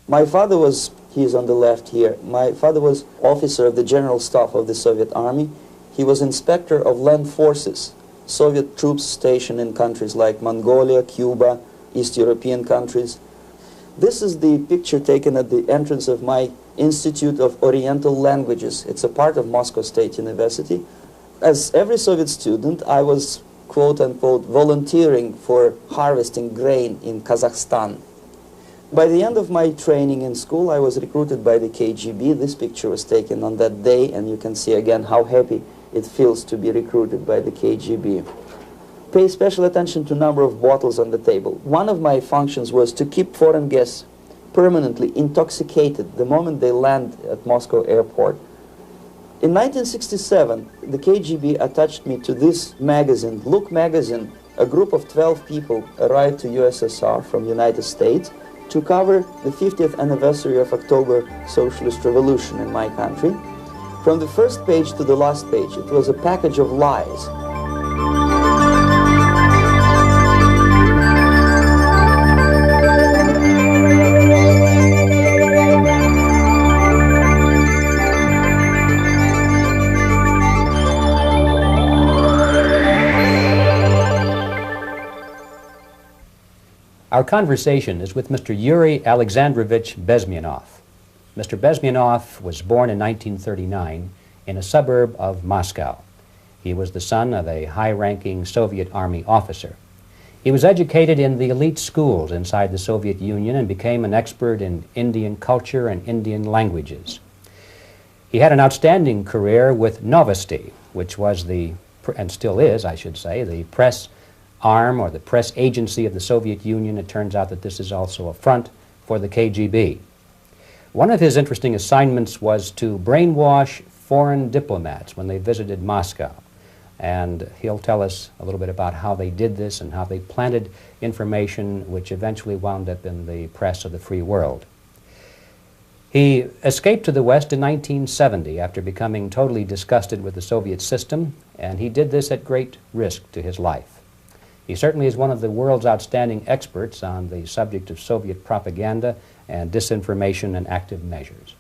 My father was, he's on the left here, my father was officer of the General Staff of the Soviet Army. He was inspector of land forces, Soviet troops stationed in countries like Mongolia, Cuba, East European countries. This is the picture taken at the entrance of my Institute of Oriental Languages. It's a part of Moscow State University. As every Soviet student, I was, quote-unquote, volunteering for harvesting grain in Kazakhstan. By the end of my training in school, I was recruited by the KGB. This picture was taken on that day, and you can see again how happy it feels to be recruited by the KGB. Pay special attention to number of bottles on the table. One of my functions was to keep foreign guests permanently intoxicated the moment they land at Moscow airport. In 1967, the KGB attached me to this magazine, Look magazine. A group of 12 people arrived to USSR from United States to cover the 50th anniversary of October Socialist Revolution in my country. From the first page to the last page, it was a package of lies. Our conversation is with Mr. Yuri Alexandrovich Bezmenov. Mr. Bezmenov was born in 1939 in a suburb of Moscow. He was the son of a high-ranking Soviet Army officer. He was educated in the elite schools inside the Soviet Union and became an expert in Indian culture and Indian languages. He had an outstanding career with Novosti, which was the, and still is, I should say, the press arm or the press agency of the Soviet Union. It turns out that this is also a front for the KGB. One of his interesting assignments was to brainwash foreign diplomats when they visited Moscow. And he'll tell us a little bit about how they did this and how they planted information which eventually wound up in the press of the free world. He escaped to the West in 1970 after becoming totally disgusted with the Soviet system, and he did this at great risk to his life. He certainly is one of the world's outstanding experts on the subject of Soviet propaganda and disinformation and active measures.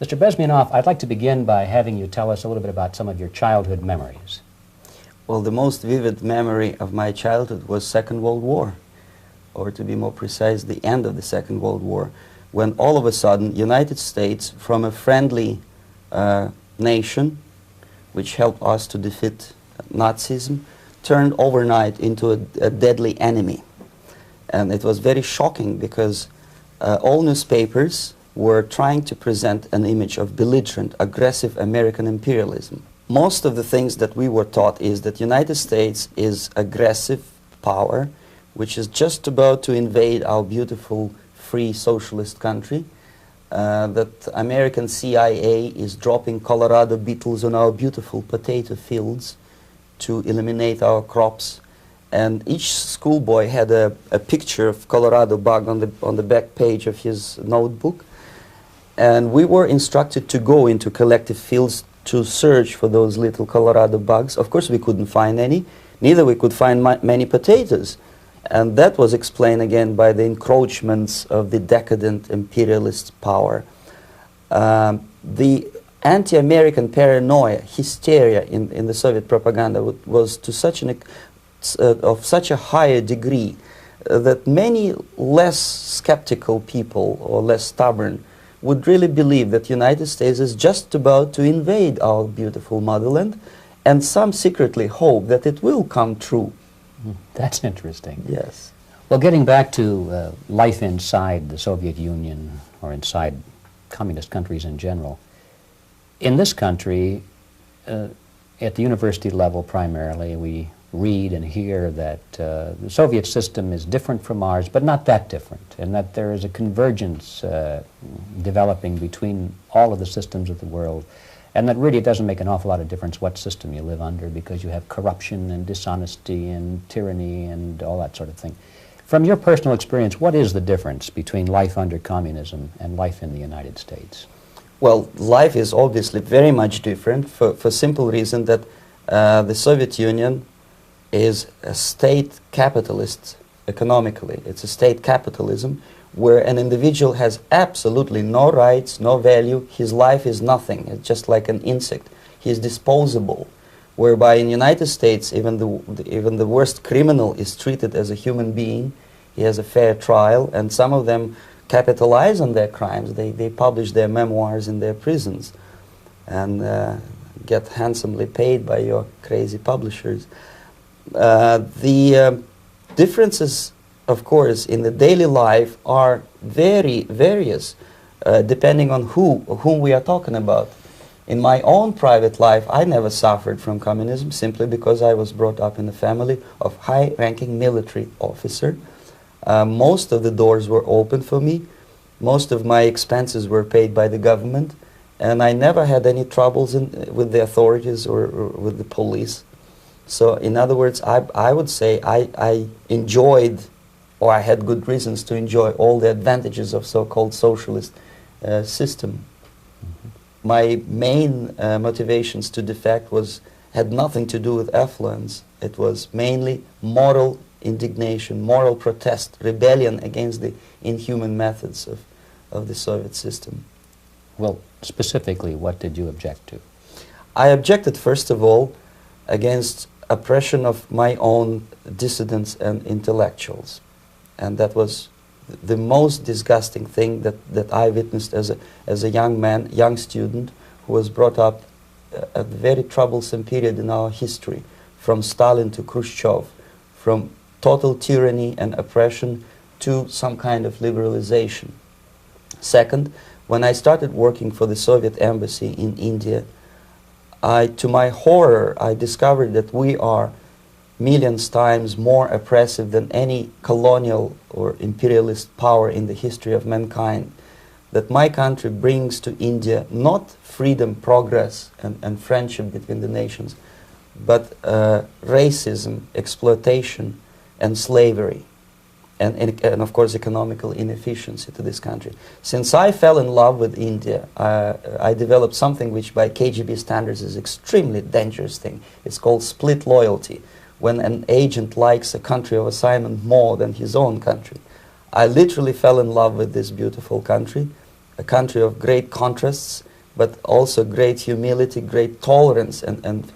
Mr. Bezmenov, I'd like to begin by having you tell us a little bit about some of your childhood memories. Well, the most vivid memory of my childhood was Second World War, or to be more precise, the end of the Second World War, when all of a sudden United States, from a friendly nation, which helped us to defeat Nazism, turned overnight into a deadly enemy. And it was very shocking because all newspapers were trying to present an image of belligerent, aggressive American imperialism. Most of the things that we were taught is that United States is aggressive power, which is just about to invade our beautiful, free, socialist country, that American CIA is dropping Colorado beetles on our beautiful potato fields to eliminate our crops, and each schoolboy had a picture of Colorado bug on the back page of his notebook, and we were instructed to go into collective fields to search for those little Colorado bugs. Of course, we couldn't find any, neither we could find many potatoes, and that was explained again by the encroachments of the decadent imperialist power. The anti-American paranoia, hysteria in the Soviet propaganda was to such of such a higher degree that many less skeptical people or less stubborn would really believe that the United States is just about to invade our beautiful motherland, and some secretly hope that it will come true. That's interesting. Yes. Well, getting back to life inside the Soviet Union or inside communist countries in general, in this country, at the university level primarily, we read and hear that the Soviet system is different from ours, but not that different, and that there is a convergence developing between all of the systems of the world, and that really it doesn't make an awful lot of difference what system you live under because you have corruption and dishonesty and tyranny and all that sort of thing. From your personal experience, what is the difference between life under communism and life in the United States? Well, life is obviously very much different for simple reason that the Soviet Union is a state capitalist economically. It's a state capitalism where an individual has absolutely no rights, no value. His life is nothing. It's just like an insect. He is disposable. Whereby in the United States, even the worst criminal is treated as a human being. He has a fair trial, and some of them capitalize on their crimes. They publish their memoirs in their prisons and get handsomely paid by your crazy publishers. The differences, of course, in the daily life are very various, depending on whom we are talking about. In my own private life, I never suffered from communism simply because I was brought up in a family of high-ranking military officer. Most of the doors were open for me. Most of my expenses were paid by the government, and I never had any troubles with the authorities or with the police. So, in other words, I would say I enjoyed, or I had good reasons to enjoy, all the advantages of so-called socialist system. My main motivations to defect had nothing to do with affluence. It was mainly moral indignation, moral protest, rebellion against the inhuman methods of the Soviet system. Well, specifically, what did you object to? I objected, first of all, against oppression of my own dissidents and intellectuals. And that was the most disgusting thing that I witnessed as a young man, young student, who was brought up at a very troublesome period in our history, from Stalin to Khrushchev, from total tyranny and oppression to some kind of liberalization. Second, when I started working for the Soviet embassy in India, to my horror, I discovered that we are millions times more oppressive than any colonial or imperialist power in the history of mankind. That my country brings to India not freedom, progress, and friendship between the nations, but racism, exploitation, and slavery, and of course economical inefficiency to this country. Since I fell in love with India, I developed something which by KGB standards is extremely dangerous thing. It's called split loyalty, when an agent likes a country of assignment more than his own country. I literally fell in love with this beautiful country, a country of great contrasts, but also great humility, great tolerance, and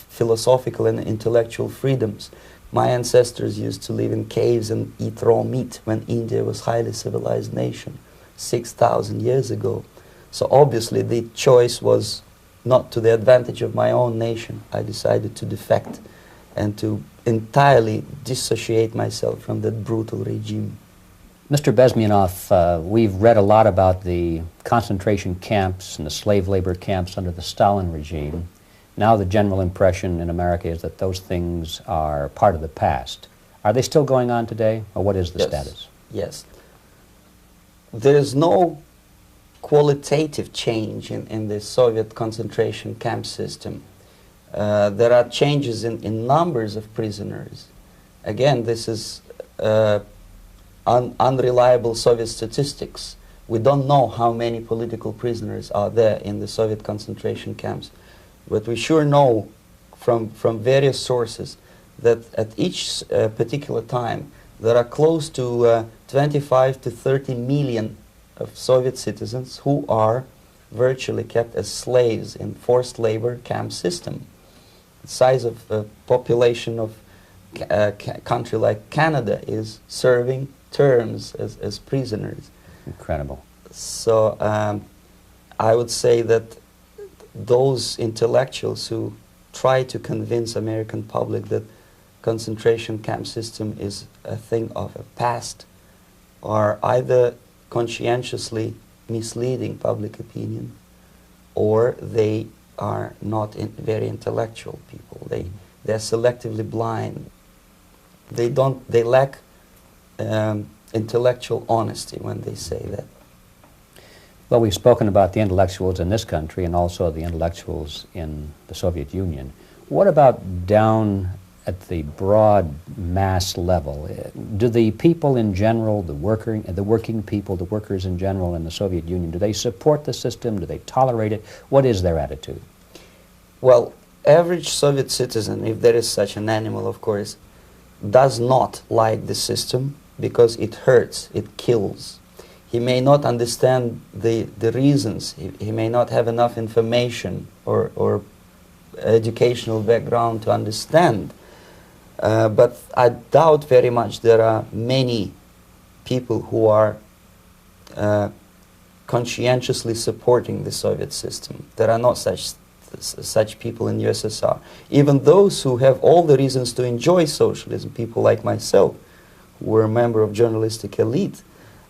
philosophical and intellectual freedoms. My ancestors used to live in caves and eat raw meat when India was a highly civilized nation 6,000 years ago. So obviously the choice was not to the advantage of my own nation. I decided to defect and to entirely dissociate myself from that brutal regime. Mr. Bezmenov, we've read a lot about the concentration camps and the slave labor camps under the Stalin regime. Now the general impression in America is that those things are part of the past. Are they still going on today, or what is the status? Yes. There is no qualitative change in the Soviet concentration camp system. There are changes in numbers of prisoners. Again, this is unreliable Soviet statistics. We don't know how many political prisoners are there in the Soviet concentration camps. But we sure know from various sources that at each particular time there are close to 25 to 30 million of Soviet citizens who are virtually kept as slaves in forced labor camp system. The size of the population of a country like Canada is serving terms as prisoners. Incredible. So I would say that those intellectuals who try to convince American public that concentration camp system is a thing of the past are either conscientiously misleading public opinion, or they are not very intellectual people. They're selectively blind. They lack intellectual honesty when they say that. Well, we've spoken about the intellectuals in this country and also the intellectuals in the Soviet Union. What about down at the broad mass level? Do the people in general, the working people, the workers in general in the Soviet Union, do they support the system? Do they tolerate it? What is their attitude? Well, average Soviet citizen, if there is such an animal, of course, does not like the system because it hurts, it kills. He may not understand the reasons. He may not have enough information or educational background to understand. But I doubt very much there are many people who are conscientiously supporting the Soviet system. There are not such people in USSR. Even those who have all the reasons to enjoy socialism, people like myself, who were a member of journalistic elite,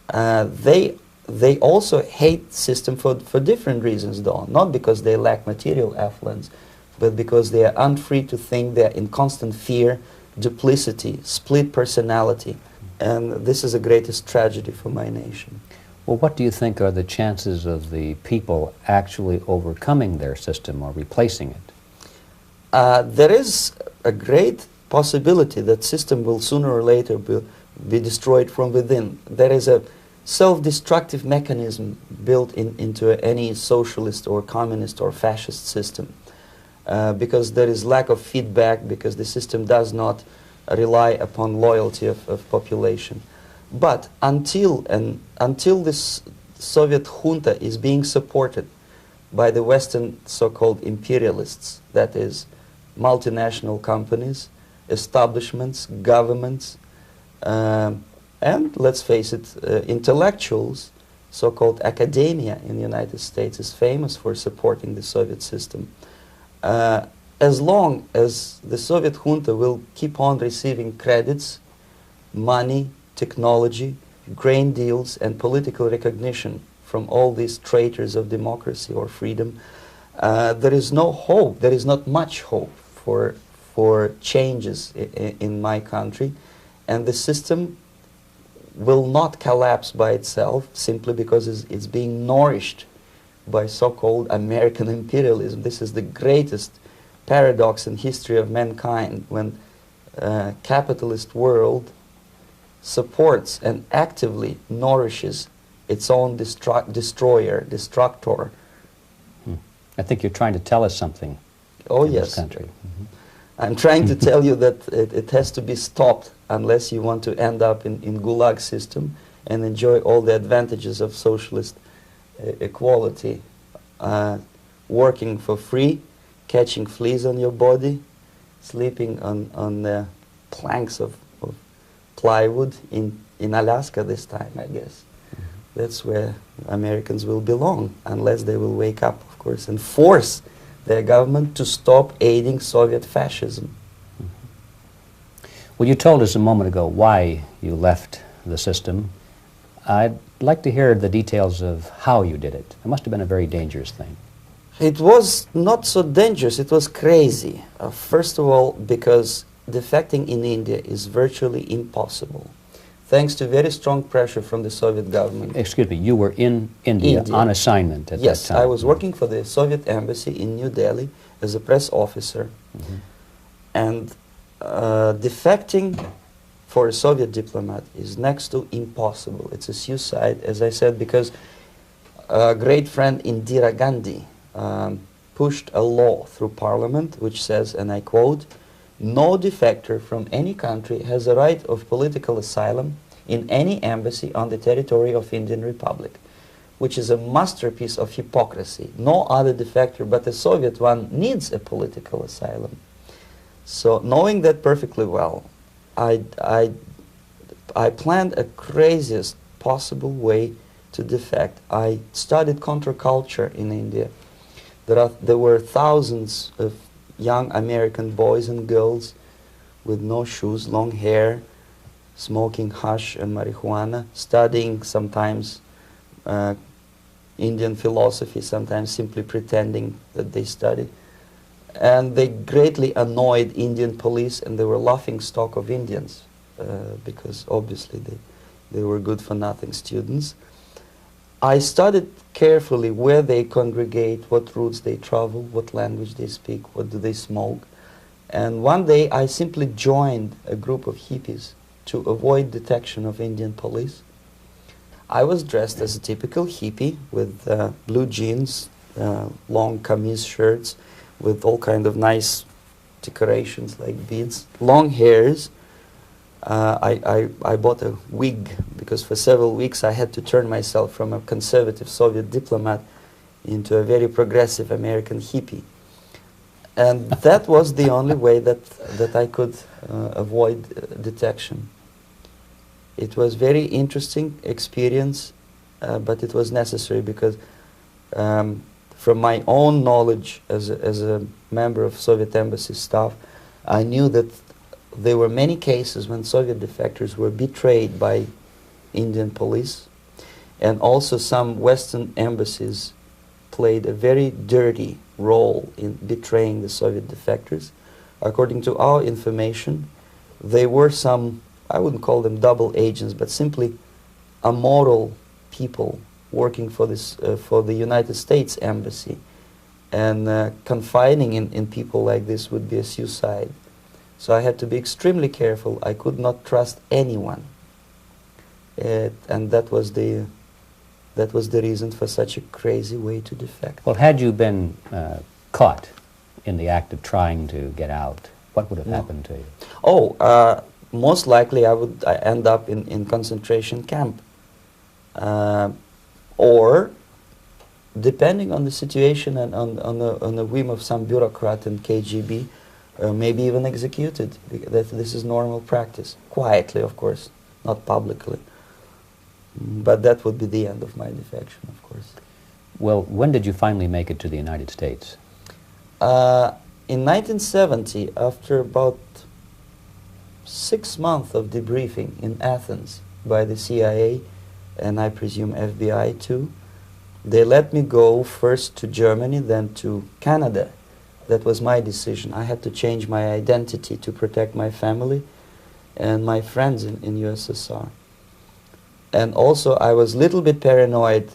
they also hate the system for different reasons, though. Not because they lack material affluence, but because they are unfree to think, they are in constant fear, duplicity, split personality. And this is the greatest tragedy for my nation. Well, what do you think are the chances of the people actually overcoming their system or replacing it? There is a great possibility that system will sooner or later be destroyed from within. There is a self-destructive mechanism built into any socialist or communist or fascist system. Because there is lack of feedback, because the system does not rely upon loyalty of population. But until this Soviet junta is being supported by the Western so-called imperialists, that is, multinational companies, establishments, governments, and let's face it, intellectuals, so-called academia in the United States is famous for supporting the Soviet system. As long as the Soviet junta will keep on receiving credits, money, technology, grain deals, and political recognition from all these traitors of democracy or freedom, there is no hope, there is not much hope for changes in my country, and the system will not collapse by itself simply because it's being nourished by so-called American imperialism. This is the greatest paradox in history of mankind, when capitalist world supports and actively nourishes its own destroyer, destructor. I think you're trying to tell us something. Oh, in yes. This country. I'm trying to tell you that it has to be stopped unless you want to end up in Gulag system and enjoy all the advantages of socialist equality. Working for free, catching fleas on your body, sleeping on the planks of plywood in Alaska this time, I guess. That's where Americans will belong, unless they will wake up, of course, and force their government to stop aiding Soviet fascism. Well, you told us a moment ago why you left the system. I'd like to hear the details of how you did it. It must have been a very dangerous thing. It was not so dangerous, it was crazy. First of all, because defecting in India is virtually impossible, thanks to very strong pressure from the Soviet government. Excuse me, you were in India on assignment at that time? Yes, I was working for the Soviet embassy in New Delhi as a press officer. And defecting for a Soviet diplomat is next to impossible. It's a suicide, as I said, because a great friend Indira Gandhi pushed a law through parliament which says, and I quote, "No defector from any country has a right of political asylum in any embassy on the territory of Indian Republic," which is a masterpiece of hypocrisy. No other defector but the Soviet one needs a political asylum. So knowing that perfectly well, I planned a craziest possible way to defect. I studied counterculture in India. There were thousands of young American boys and girls with no shoes, long hair, smoking hash and marijuana, studying sometimes Indian philosophy, sometimes simply pretending that they study. And they greatly annoyed Indian police, and they were laughing stock of Indians because obviously they were good-for-nothing students. I studied carefully where they congregate, what routes they travel, what language they speak, what do they smoke. And one day I simply joined a group of hippies to avoid detection of Indian police. I was dressed as a typical hippie with blue jeans, long camise shirts, with all kind of nice decorations like beads, long hairs, I bought a wig because for several weeks I had to turn myself from a conservative Soviet diplomat into a very progressive American hippie. And that was the only way that I could avoid detection. It was very interesting experience, but it was necessary because from my own knowledge as a member of Soviet embassy staff, I knew that there were many cases when Soviet defectors were betrayed by Indian police, and also some Western embassies played a very dirty role in betraying the Soviet defectors. According to our information, they were some, I wouldn't call them double agents, but simply immoral people working for this for the United States embassy, and confiding in people like this would be a suicide. So I had to be extremely careful. I could not trust anyone, and that was the reason for such a crazy way to defect. Well, had you been caught in the act of trying to get out, what would have happened to you? Oh, most likely I would end up in concentration camp, or depending on the situation and on the whim of some bureaucrat in KGB, maybe even executed. This is normal practice, quietly, of course, not publicly. But that would be the end of my defection, of course. Well, when did you finally make it to the United States? In 1970, after about 6 months of debriefing in Athens by the CIA, and I presume FBI too, they let me go first to Germany, then to Canada. That was my decision. I had to change my identity to protect my family and my friends in USSR. And also I was a little bit paranoid,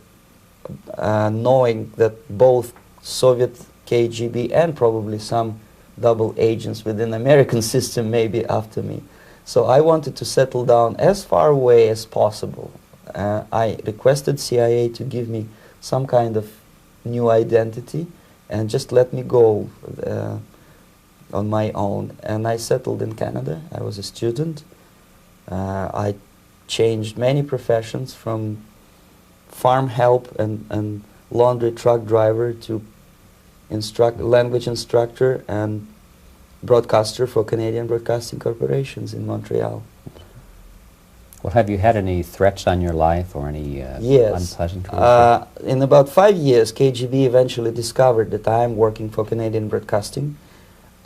knowing that both Soviet KGB and probably some double agents within the American system may be after me. So I wanted to settle down as far away as possible. I requested CIA to give me some kind of new identity and just let me go on my own. And I settled in Canada. I was a student. I changed many professions, from farm help and laundry truck driver to language instructor and broadcaster for Canadian Broadcasting Corporations in Montreal. Well, have you had any threats on your life or any yes. unpleasant In about 5 years, KGB eventually discovered that I am working for Canadian Broadcasting.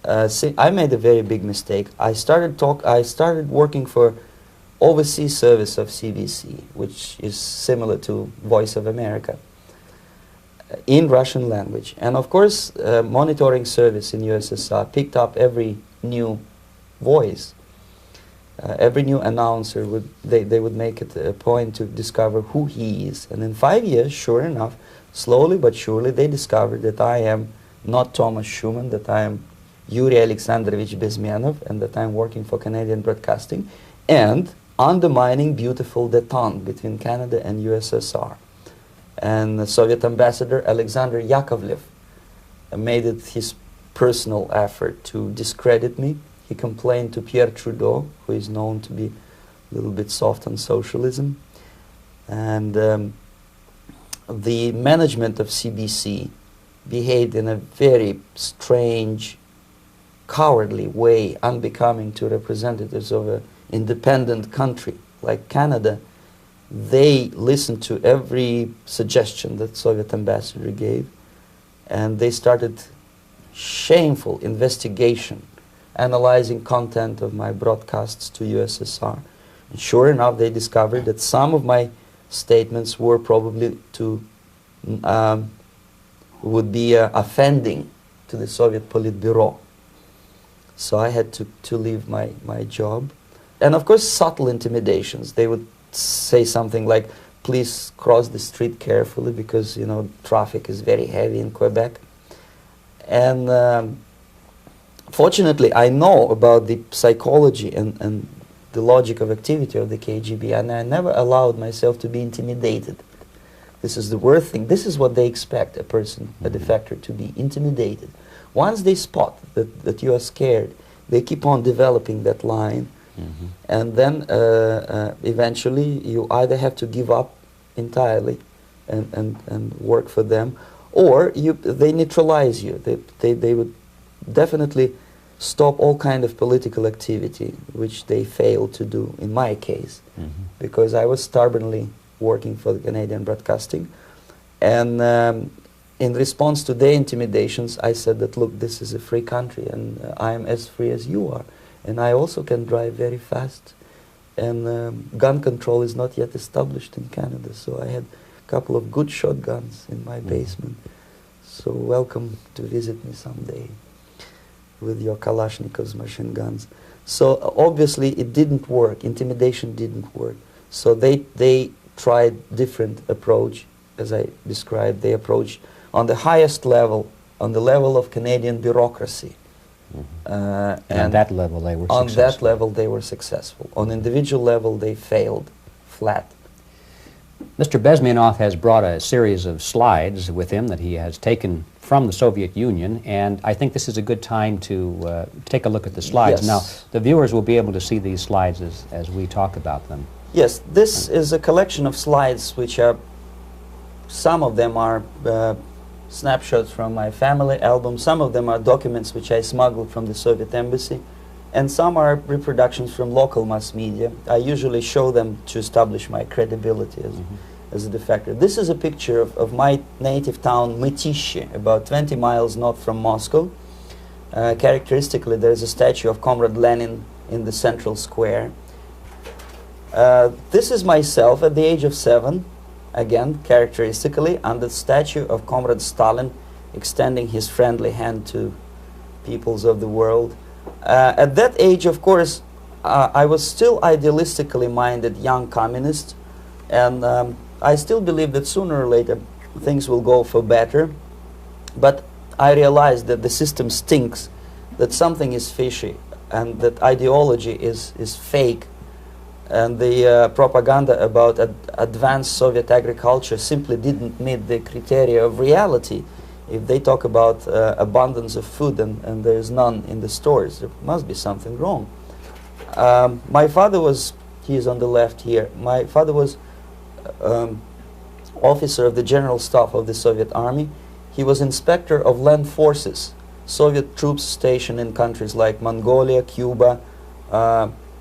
I made a very big mistake. I started working for overseas service of CBC, which is similar to Voice of America, in Russian language. And of course, monitoring service in USSR picked up every new voice. Every new announcer they would make it a point to discover who he is. And in 5 years, sure enough, slowly but surely, they discovered that I am not Thomas Schumann, that I am Yuri Alexandrovich Bezmenov, and that I am working for Canadian Broadcasting, and undermining beautiful détente between Canada and USSR. And the Soviet ambassador Alexander Yakovlev made it his personal effort to discredit me. He complained to Pierre Trudeau, who is known to be a little bit soft on socialism. And the management of CBC behaved in a very strange, cowardly way, unbecoming to representatives of an independent country like Canada. They listened to every suggestion that Soviet ambassador gave, and they started shameful investigation, analyzing content of my broadcasts to USSR. And sure enough, they discovered that some of my statements were probably would be offending to the Soviet Politburo. So I had to leave my job. And of course, subtle intimidations. They would say something like, please cross the street carefully because, you know, traffic is very heavy in Quebec. And fortunately, I know about the psychology and the logic of activity of the KGB, and I never allowed myself to be intimidated. This is the worst thing. This is what they expect a person, a defector, to be intimidated. Once they spot that you are scared, they keep on developing that line, And then eventually you either have to give up entirely and work for them, or they neutralize you. They would definitely stop all kind of political activity, which they failed to do in my case, because I was stubbornly working for the Canadian Broadcasting. And in response to their intimidations, I said that, look, this is a free country, and I am as free as you are. And I also can drive very fast. And gun control is not yet established in Canada, so I had a couple of good shotguns in my basement. So welcome to visit me someday with your Kalashnikovs machine guns. So obviously it didn't work. Intimidation didn't work. So they tried different approach, as I described. They approached on the highest level, on the level of Canadian bureaucracy. And on that level they were successful. On that level they were successful. On individual level they failed flat. Mr. Bezmenov has brought a series of slides with him that he has taken from the Soviet Union, and I think this is a good time to take a look at the slides. Yes. Now, the viewers will be able to see these slides as we talk about them. Yes, this is a collection of slides which are, some of them are snapshots from my family album, some of them are documents which I smuggled from the Soviet embassy, and some are reproductions from local mass media. I usually show them to establish my credibility as a defector. This is a picture of my native town, Mytishi, about 20 miles north from Moscow. Characteristically, there is a statue of Comrade Lenin in the central square. This is myself at the age of 7, again, characteristically, under the statue of Comrade Stalin, extending his friendly hand to peoples of the world. At that age, of course, I was still idealistically minded young communist, and I still believe that sooner or later things will go for better. But I realized that the system stinks, that something is fishy, and that ideology is fake, and the propaganda about advanced Soviet agriculture simply didn't meet the criteria of reality. If they talk about abundance of food and there is none in the stores, there must be something wrong. My father was, he is on the left here, my father was officer of the General Staff of the Soviet Army. He was inspector of land forces, Soviet troops stationed in countries like Mongolia, Cuba,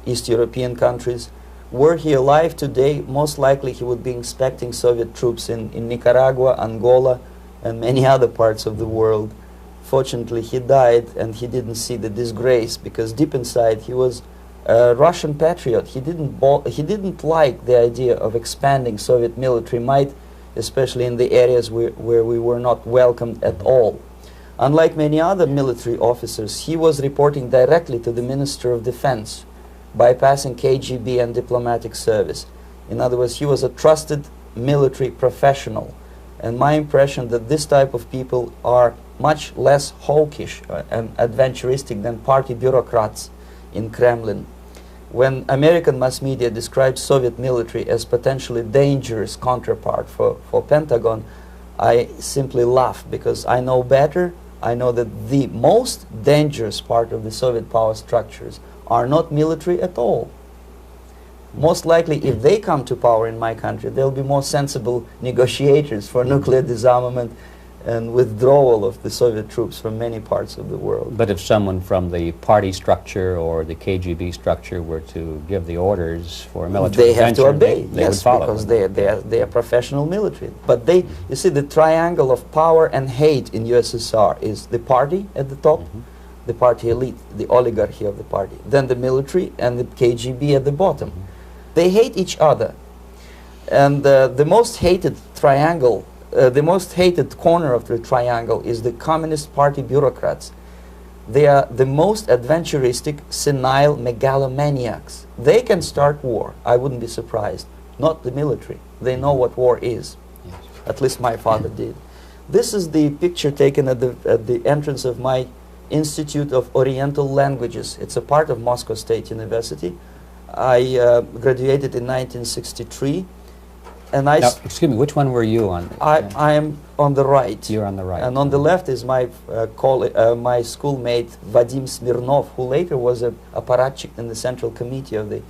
East European countries. Were he alive today, most likely he would be inspecting Soviet troops in Nicaragua, Angola, and many other parts of the world. Fortunately, he died and he didn't see the disgrace, because deep inside he was a Russian patriot. He didn't like the idea of expanding Soviet military might, especially in the areas where we were not welcomed at all. Unlike many other military officers, he was reporting directly to the Minister of Defense, bypassing KGB and diplomatic service. In other words, he was a trusted military professional. And my impression that this type of people are much less hawkish and adventuristic than party bureaucrats in Kremlin. When American mass media describes Soviet military as potentially dangerous counterpart for Pentagon, I simply laugh, because I know better. I know that the most dangerous part of the Soviet power structures are not military at all. Most likely, if they come to power in my country, they'll be more sensible negotiators for nuclear disarmament and withdrawal of the Soviet troops from many parts of the world. But if someone from the party structure or the KGB structure were to give the orders for a military intervention, they have to obey, they yes, would follow. Because they are professional military. But they, you see, the triangle of power and hate in USSR is the party at the top, the party elite, the oligarchy of the party, then the military and the KGB at the bottom. They hate each other, and the most hated triangle, the most hated corner of the triangle is the Communist Party bureaucrats. They are the most adventuristic, senile megalomaniacs. They can start war, I wouldn't be surprised. Not the military. They know what war is. Yes. At least my father did. This is the picture taken at the entrance of my Institute of Oriental Languages. It's a part of Moscow State University. I graduated in 1963, And I Now, excuse me, which one were you on? I am on the right. You're on the right. And on the left is my my schoolmate Vadim Smirnov, who later was a apparatchik in the Central Committee of the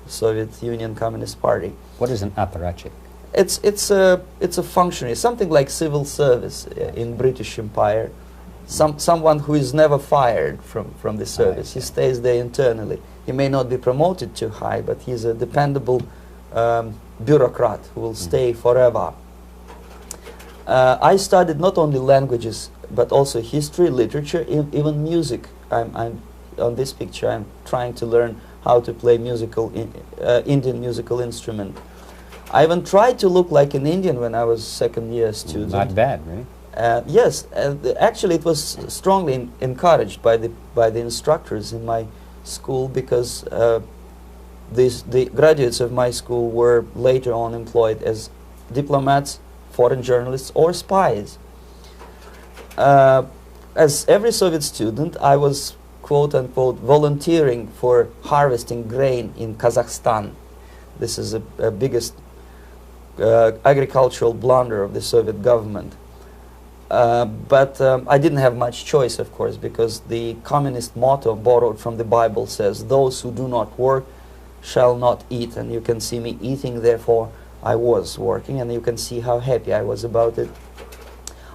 Soviet Union Communist Party. What is an apparatchik? It's a functionary, something like civil service in British Empire. Someone who is never fired from the service. He stays there internally. He may not be promoted too high, but he's a dependable bureaucrat who will stay forever. I studied not only languages, but also history, literature, even music. I'm on this picture. I'm trying to learn how to play Indian musical instrument. I even tried to look like an Indian when I was second-year student. Not bad, right? Yes, actually, it was strongly encouraged by the instructors in my school, because the graduates of my school were later on employed as diplomats, foreign journalists, or spies. As every Soviet student, I was quote-unquote volunteering for harvesting grain in Kazakhstan. This is the biggest agricultural blunder of the Soviet government. But I didn't have much choice, of course, because the communist motto borrowed from the Bible says, "Those who do not work shall not eat." And you can see me eating, therefore I was working, and you can see how happy I was about it.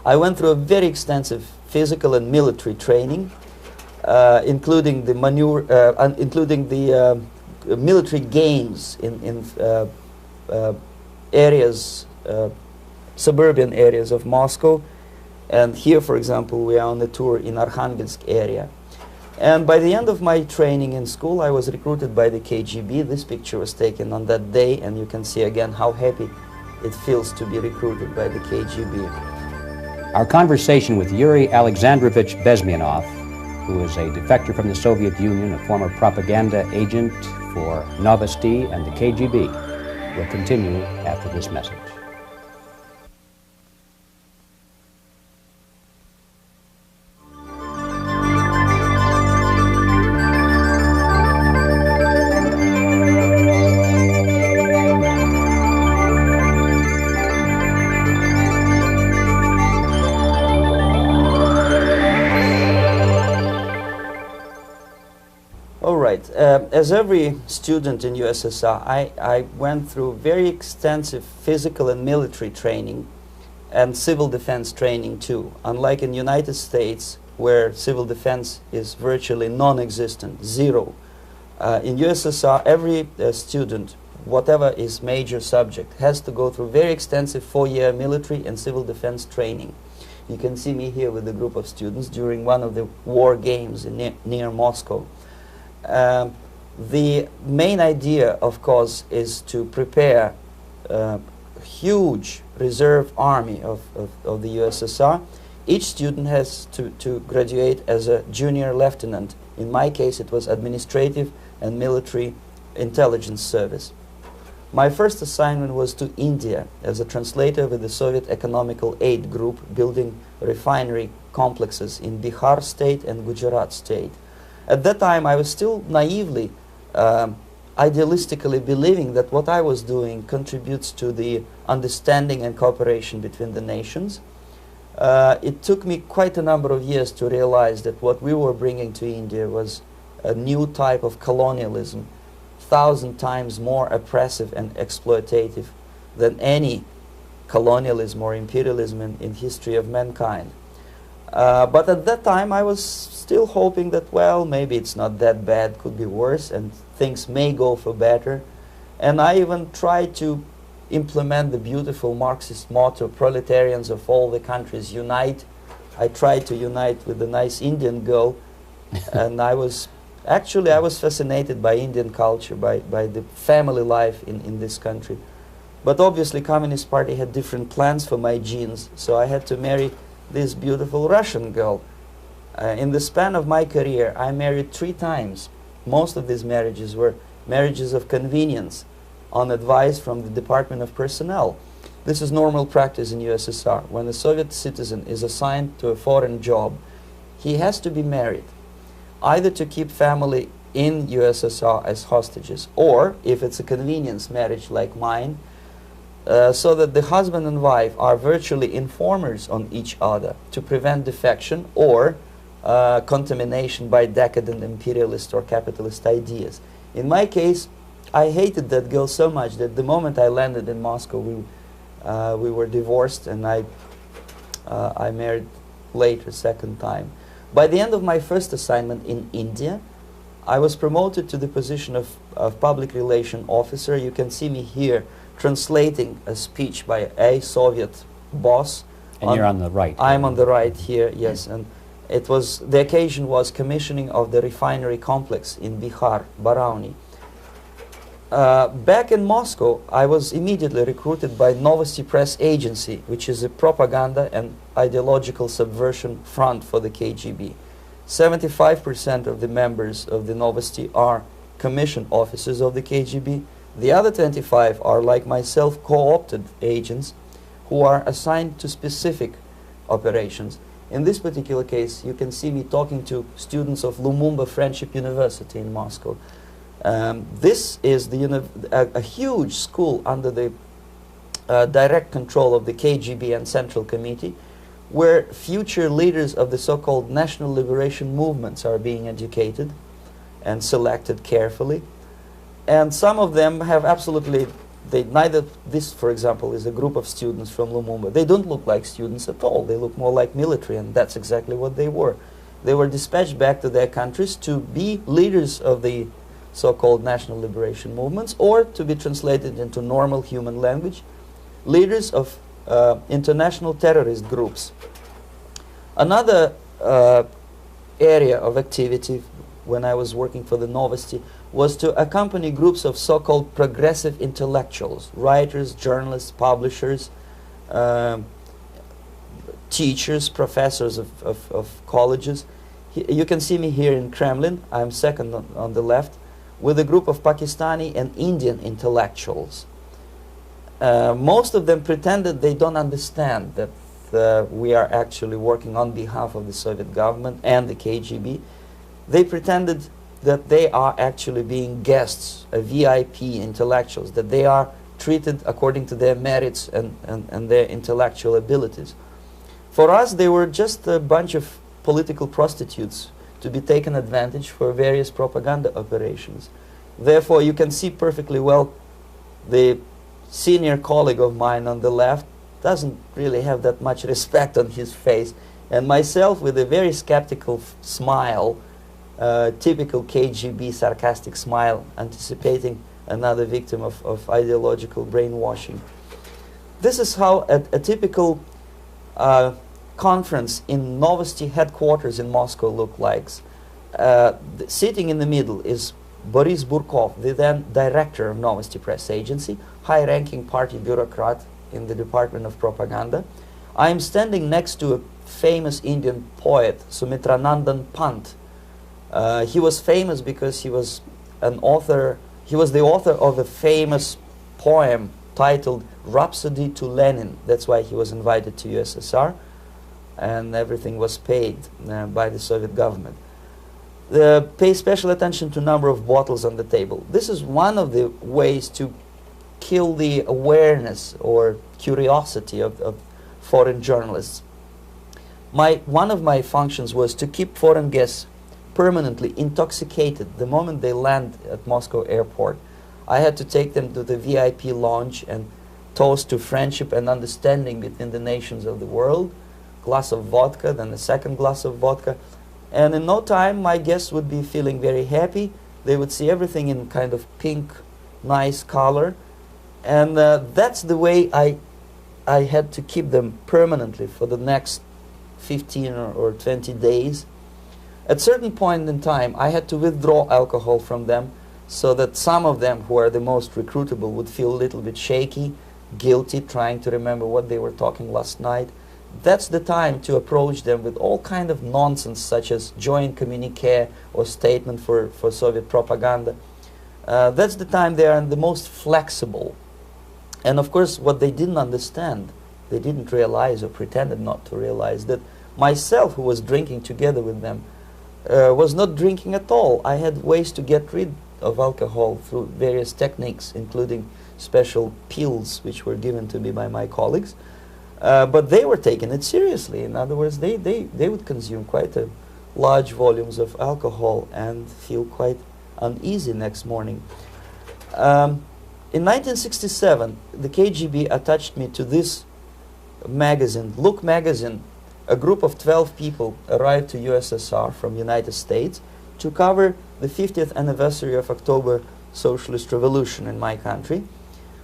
I went through a very extensive physical and military training, including the military games in areas, suburban areas of Moscow. And here, for example, we are on the tour in Arkhangelsk area. And by the end of my training in school, I was recruited by the KGB. This picture was taken on that day, and you can see again how happy it feels to be recruited by the KGB. Our conversation with Yuri Alexandrovich Bezmenov, who is a defector from the Soviet Union, a former propaganda agent for Novosti and the KGB, will continue after this message. As every student in USSR, I went through very extensive physical and military training and civil defense training too. Unlike in the United States, where civil defense is virtually non-existent, zero. In USSR, every student, whatever his major subject, has to go through very extensive 4-year military and civil defense training. You can see me here with a group of students during one of the war games near Moscow. The main idea, of course, is to prepare a huge reserve army of the USSR. Each student has to graduate as a junior lieutenant. In my case, it was administrative and military intelligence service. My first assignment was to India as a translator with the Soviet Economical Aid Group, building refinery complexes in Bihar state and Gujarat state. At that time, I was still naively, idealistically believing that what I was doing contributes to the understanding and cooperation between the nations. It took me quite a number of years to realize that what we were bringing to India was a new type of colonialism, 1,000 times more oppressive and exploitative than any colonialism or imperialism in history of mankind. But at that time, I was still hoping that, well, maybe it's not that bad, could be worse, and things may go for better. And I even tried to implement the beautiful Marxist motto, proletarians of all the countries unite. I tried to unite with a nice Indian girl, and I was fascinated by Indian culture, by the family life in this country. But obviously, Communist Party had different plans for my genes, so I had to marry this beautiful Russian girl. In the span of my career, I married 3 times. Most of these marriages were marriages of convenience, on advice from the Department of Personnel. This is normal practice in USSR. When a Soviet citizen is assigned to a foreign job, he has to be married, either to keep family in USSR as hostages, or, if it's a convenience marriage like mine, so that the husband and wife are virtually informers on each other to prevent defection or contamination by decadent imperialist or capitalist ideas. In my case, I hated that girl so much that the moment I landed in Moscow, we were divorced, and I married later, second time. By the end of my first assignment in India, I was promoted to the position of public relation officer. You can see me here translating a speech by a Soviet boss. And you're on the right. I'm on the right here, yes. And it was, the occasion was commissioning of the refinery complex in Bihar, Barauni. Back in Moscow, I was immediately recruited by Novosti Press Agency, which is a propaganda and ideological subversion front for the KGB. 75% of the members of the Novosti are commissioned officers of the KGB. The other 25 are, like myself, co-opted agents who are assigned to specific operations. In this particular case, you can see me talking to students of Lumumba Friendship University in Moscow. This is a huge school under the direct control of the KGB and Central Committee, where future leaders of the so-called national liberation movements are being educated and selected carefully. And some of them have absolutely, this, for example, is a group of students from Lumumba. They don't look like students at all. They look more like military, and that's exactly what they were. They were dispatched back to their countries to be leaders of the so-called national liberation movements, or to be translated into normal human language, leaders of international terrorist groups. Another area of activity when I was working for the Novosti was to accompany groups of so-called progressive intellectuals, writers, journalists, publishers, teachers, professors of colleges. You can see me here in Kremlin. I'm second on the left, with a group of Pakistani and Indian intellectuals. Most of them pretended they don't understand that we are actually working on behalf of the Soviet government and the KGB. They pretended that they are actually being guests, VIP intellectuals, that they are treated according to their merits and their intellectual abilities. For us, they were just a bunch of political prostitutes to be taken advantage for various propaganda operations. Therefore, you can see perfectly well the senior colleague of mine on the left doesn't really have that much respect on his face, and myself with a very skeptical smile, typical KGB sarcastic smile, anticipating another victim of ideological brainwashing. This is how a typical conference in Novosti headquarters in Moscow looked like. Sitting in the middle is Boris Burkov, the then director of Novosti Press Agency, high-ranking party bureaucrat in the Department of Propaganda. I am standing next to a famous Indian poet, Sumitranandan Pant. He was famous because he was an author. He was the author of a famous poem titled Rhapsody to Lenin. That's why he was invited to USSR, and everything was paid by the Soviet government. Pay special attention to number of bottles on the table. This is one of the ways to kill the awareness or curiosity of foreign journalists. One of my functions was to keep foreign guests permanently intoxicated the moment they land at Moscow airport. I had to take them to the VIP lounge and toast to friendship and understanding between the nations of the world. Glass of vodka, then a second glass of vodka. And in no time, my guests would be feeling very happy. They would see everything in kind of pink, nice color. And that's the way I had to keep them permanently for the next 15 or 20 days. At a certain point in time, I had to withdraw alcohol from them so that some of them who are the most recruitable would feel a little bit shaky, guilty, trying to remember what they were talking last night. That's the time to approach them with all kind of nonsense, such as joint communique or statement for Soviet propaganda. That's the time they are the most flexible. And of course, what they didn't understand, they didn't realize or pretended not to realize, that myself, who was drinking together with them, was not drinking at all. I had ways to get rid of alcohol through various techniques, including special pills which were given to me by my colleagues. But they were taking it seriously. In other words, they would consume quite a large volumes of alcohol and feel quite uneasy next morning. In 1967, the KGB attached me to this magazine, Look magazine. A group of 12 people arrived to USSR from United States to cover the 50th anniversary of October Socialist Revolution in my country.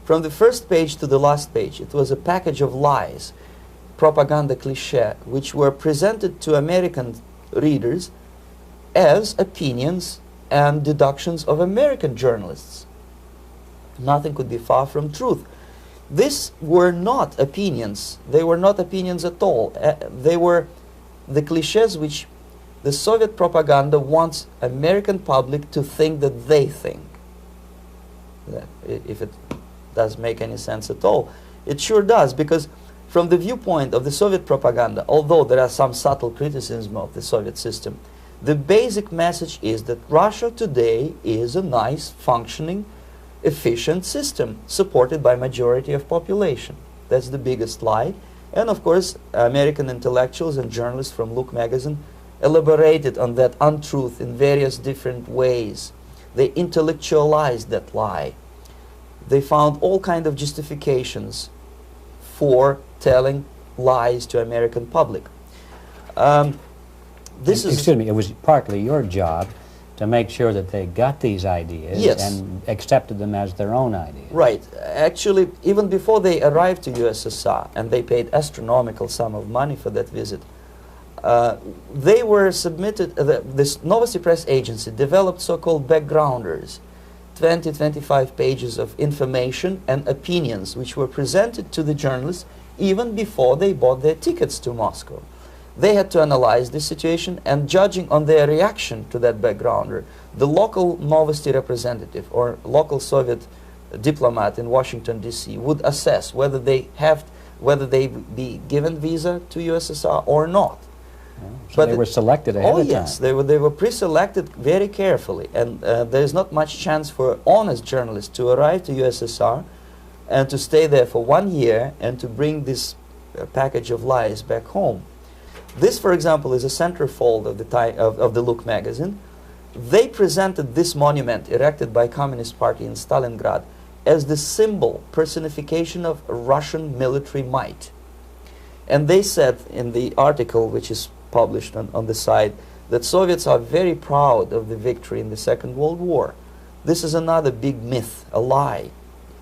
From the first page to the last page, it was a package of lies, propaganda cliché, which were presented to American readers as opinions and deductions of American journalists. Nothing could be far from truth. These were not opinions. They were not opinions at all. They were the clichés which the Soviet propaganda wants American public to think that they think. If it does make any sense at all. It sure does, because from the viewpoint of the Soviet propaganda, although there are some subtle criticisms of the Soviet system, the basic message is that Russia today is a nice, functioning, efficient system supported by majority of population. That's the biggest lie. And of course, American intellectuals and journalists from Look magazine elaborated on that untruth in various different ways. They intellectualized that lie. They found all kinds of justifications for telling lies to American public. Excuse me, it was partly your job to make sure that they got these ideas, yes, and accepted them as their own ideas. Right. Actually, even before they arrived to USSR, and they paid astronomical sum of money for that visit, they were submitted, this Novosti Press Agency developed so-called backgrounders, 20-25 pages of information and opinions which were presented to the journalists even before they bought their tickets to Moscow. They had to analyze the situation, and judging on their reaction to that backgrounder, the local Novosti representative or local Soviet diplomat in Washington, D.C. would assess whether they be given visa to USSR or not. So but they were selected ahead of time. Oh yes, they were pre-selected very carefully, and there is not much chance for honest journalists to arrive to USSR and to stay there for 1 year and to bring this package of lies back home. This, for example, is a centerfold of the Look magazine. They presented this monument erected by Communist Party in Stalingrad as the symbol, personification of Russian military might. And they said in the article, which is published on the site, that Soviets are very proud of the victory in the Second World War. This is another big myth, a lie.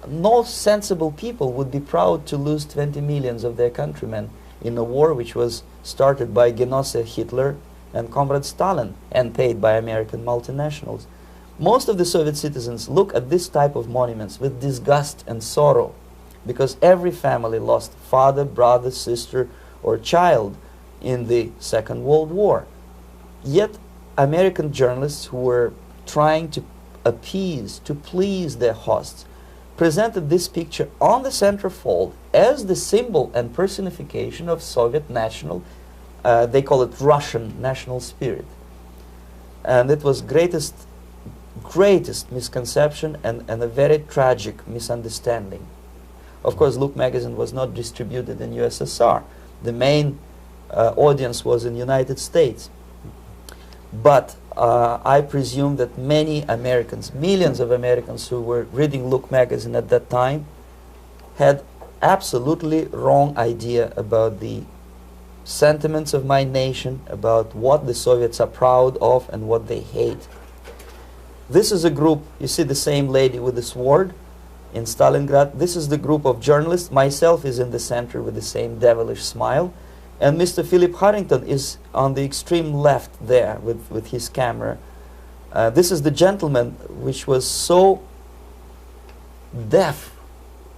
No sensible people would be proud to lose 20 millions of their countrymen in a war which was started by Genoese Hitler and Comrade Stalin and paid by American multinationals. Most of the Soviet citizens look at this type of monuments with disgust and sorrow, because every family lost father, brother, sister, or child in the Second World War. Yet American journalists who were trying to appease, to please their hosts, presented this picture on the centerfold as the symbol and personification of Soviet national, they call it Russian national spirit. And it was greatest misconception and a very tragic misunderstanding. Of course, Look magazine was not distributed in USSR. The main audience was in the United States. But I presume that many Americans, millions of Americans who were reading Look magazine at that time, had absolutely wrong idea about the sentiments of my nation, about what the Soviets are proud of and what they hate. This is a group, you see the same lady with the sword in Stalingrad. This is the group of journalists. Myself is in the center with the same devilish smile. And Mr. Philip Harrington is on the extreme left there with his camera. This is the gentleman which was so deaf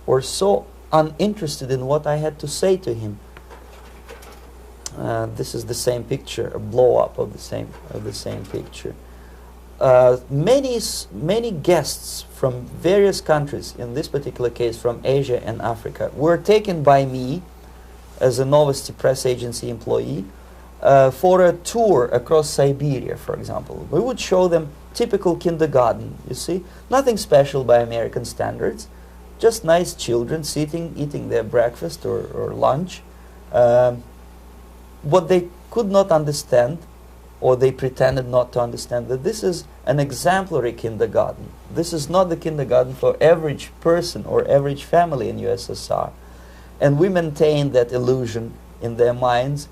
or so uninterested in what I had to say to him. This is the same picture, a blow-up of the same picture. Many guests from various countries, in this particular case from Asia and Africa, were taken by me as a Novosti Press Agency employee for a tour across Siberia, for example. We would show them typical kindergarten, you see, nothing special by American standards, just nice children sitting, eating their breakfast or lunch. What they could not understand, or they pretended not to understand, that this is an exemplary kindergarten. This is not the kindergarten for average person or average family in USSR. And we maintain that illusion in their minds.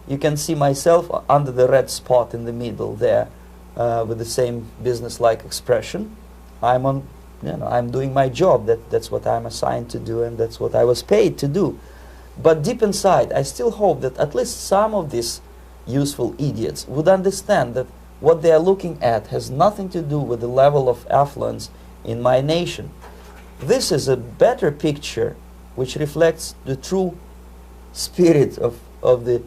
You can see myself under the red spot in the middle there, with the same business-like expression. I'm doing my job. That's what I'm assigned to do, and that's what I was paid to do. But deep inside, I still hope that at least some of these useful idiots would understand that what they are looking at has nothing to do with the level of affluence in my nation. This is a better picture which reflects the true spirit of the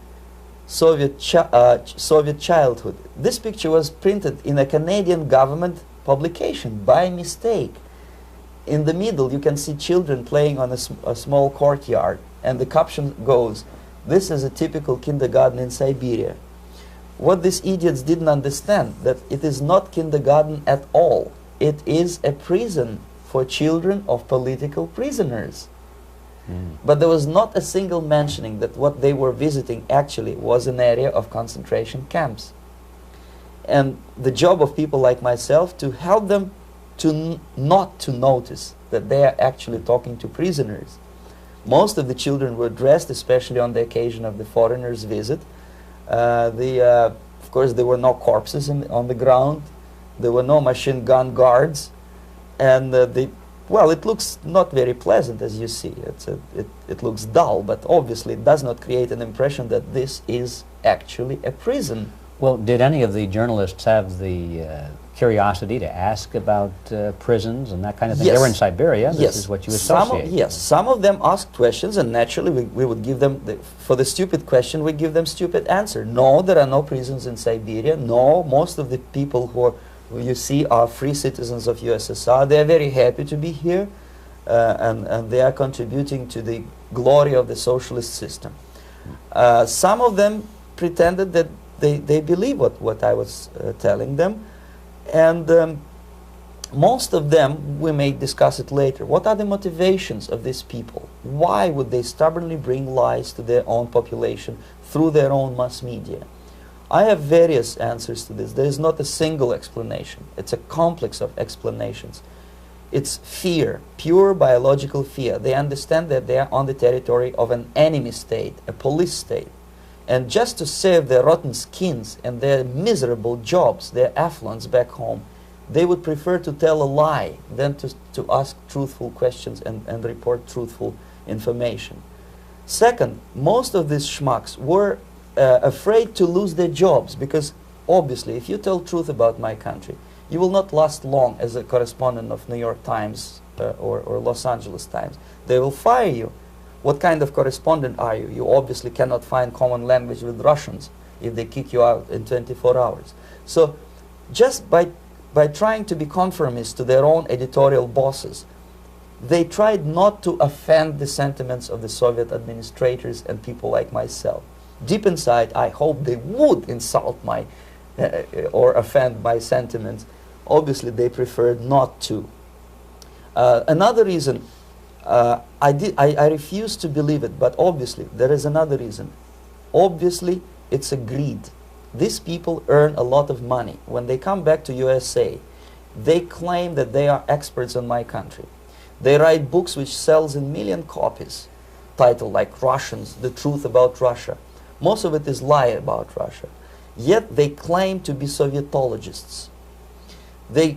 Soviet childhood. This picture was printed in a Canadian government publication by mistake. In the middle you can see children playing on a small courtyard, and the caption goes, "This is a typical kindergarten in Siberia." What these idiots didn't understand, that it is not kindergarten at all. It is a prison for children of political prisoners. But there was not a single mentioning that what they were visiting actually was an area of concentration camps. And the job of people like myself to help them to not to notice that they are actually talking to prisoners. Most of the children were dressed, especially on the occasion of the foreigners' visit. Of course, there were no corpses on the ground. There were no machine gun guards, and well, it looks not very pleasant, as you see. It looks dull, but obviously it does not create an impression that this is actually a prison. Well, did any of the journalists have the curiosity to ask about prisons and that kind of thing? Yes. They were in Siberia. This Yes. is what you associate. Yes, some of them asked questions, and naturally we would give them, for the stupid question, we give them stupid answer. No, there are no prisons in Siberia. No, most of the people who you see are free citizens of USSR. They are very happy to be here, and they are contributing to the glory of the socialist system. Some of them pretended that they believe what I was telling them, and most of them, we may discuss it later, what are the motivations of these people? Why would they stubbornly bring lies to their own population through their own mass media? I have various answers to this. There is not a single explanation. It's a complex of explanations. It's fear, pure biological fear. They understand that they are on the territory of an enemy state, a police state. And just to save their rotten skins and their miserable jobs, their affluence back home, they would prefer to tell a lie than to ask truthful questions and report truthful information. Second, most of these schmucks were afraid to lose their jobs, because obviously if you tell truth about my country, you will not last long as a correspondent of New York Times or Los Angeles Times. They will fire you. What kind of correspondent are you? You obviously cannot find common language with Russians if they kick you out in 24 hours. So just by trying to be conformist to their own editorial bosses, they tried not to offend the sentiments of the Soviet administrators and people like myself. Deep inside, I hope they would insult my or offend my sentiments. Obviously, they preferred not to. Another reason, I refuse to believe it, but obviously, there is another reason. Obviously, it's a greed. These people earn a lot of money. When they come back to USA, they claim that they are experts on my country. They write books which sells in million copies, titled like Russians, The Truth About Russia. Most of it is lie about Russia. Yet they claim to be Sovietologists. They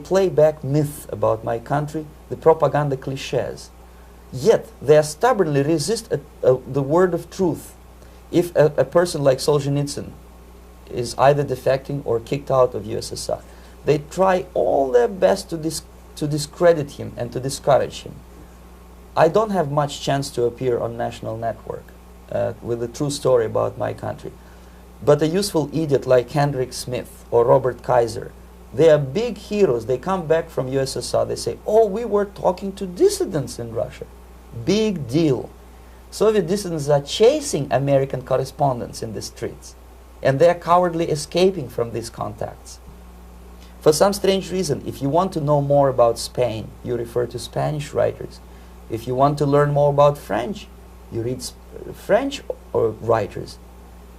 play back myth about my country, the propaganda cliches. Yet they stubbornly resist the word of truth. If a person like Solzhenitsyn is either defecting or kicked out of USSR, they try all their best to discredit him and to discourage him. I don't have much chance to appear on national network with a true story about my country. But a useful idiot like Hendrik Smith or Robert Kaiser, they are big heroes. They come back from USSR. They say, oh, we were talking to dissidents in Russia. Big deal. Soviet dissidents are chasing American correspondents in the streets, and they are cowardly escaping from these contacts. For some strange reason, if you want to know more about Spain, you refer to Spanish writers. If you want to learn more about French, you read French writers.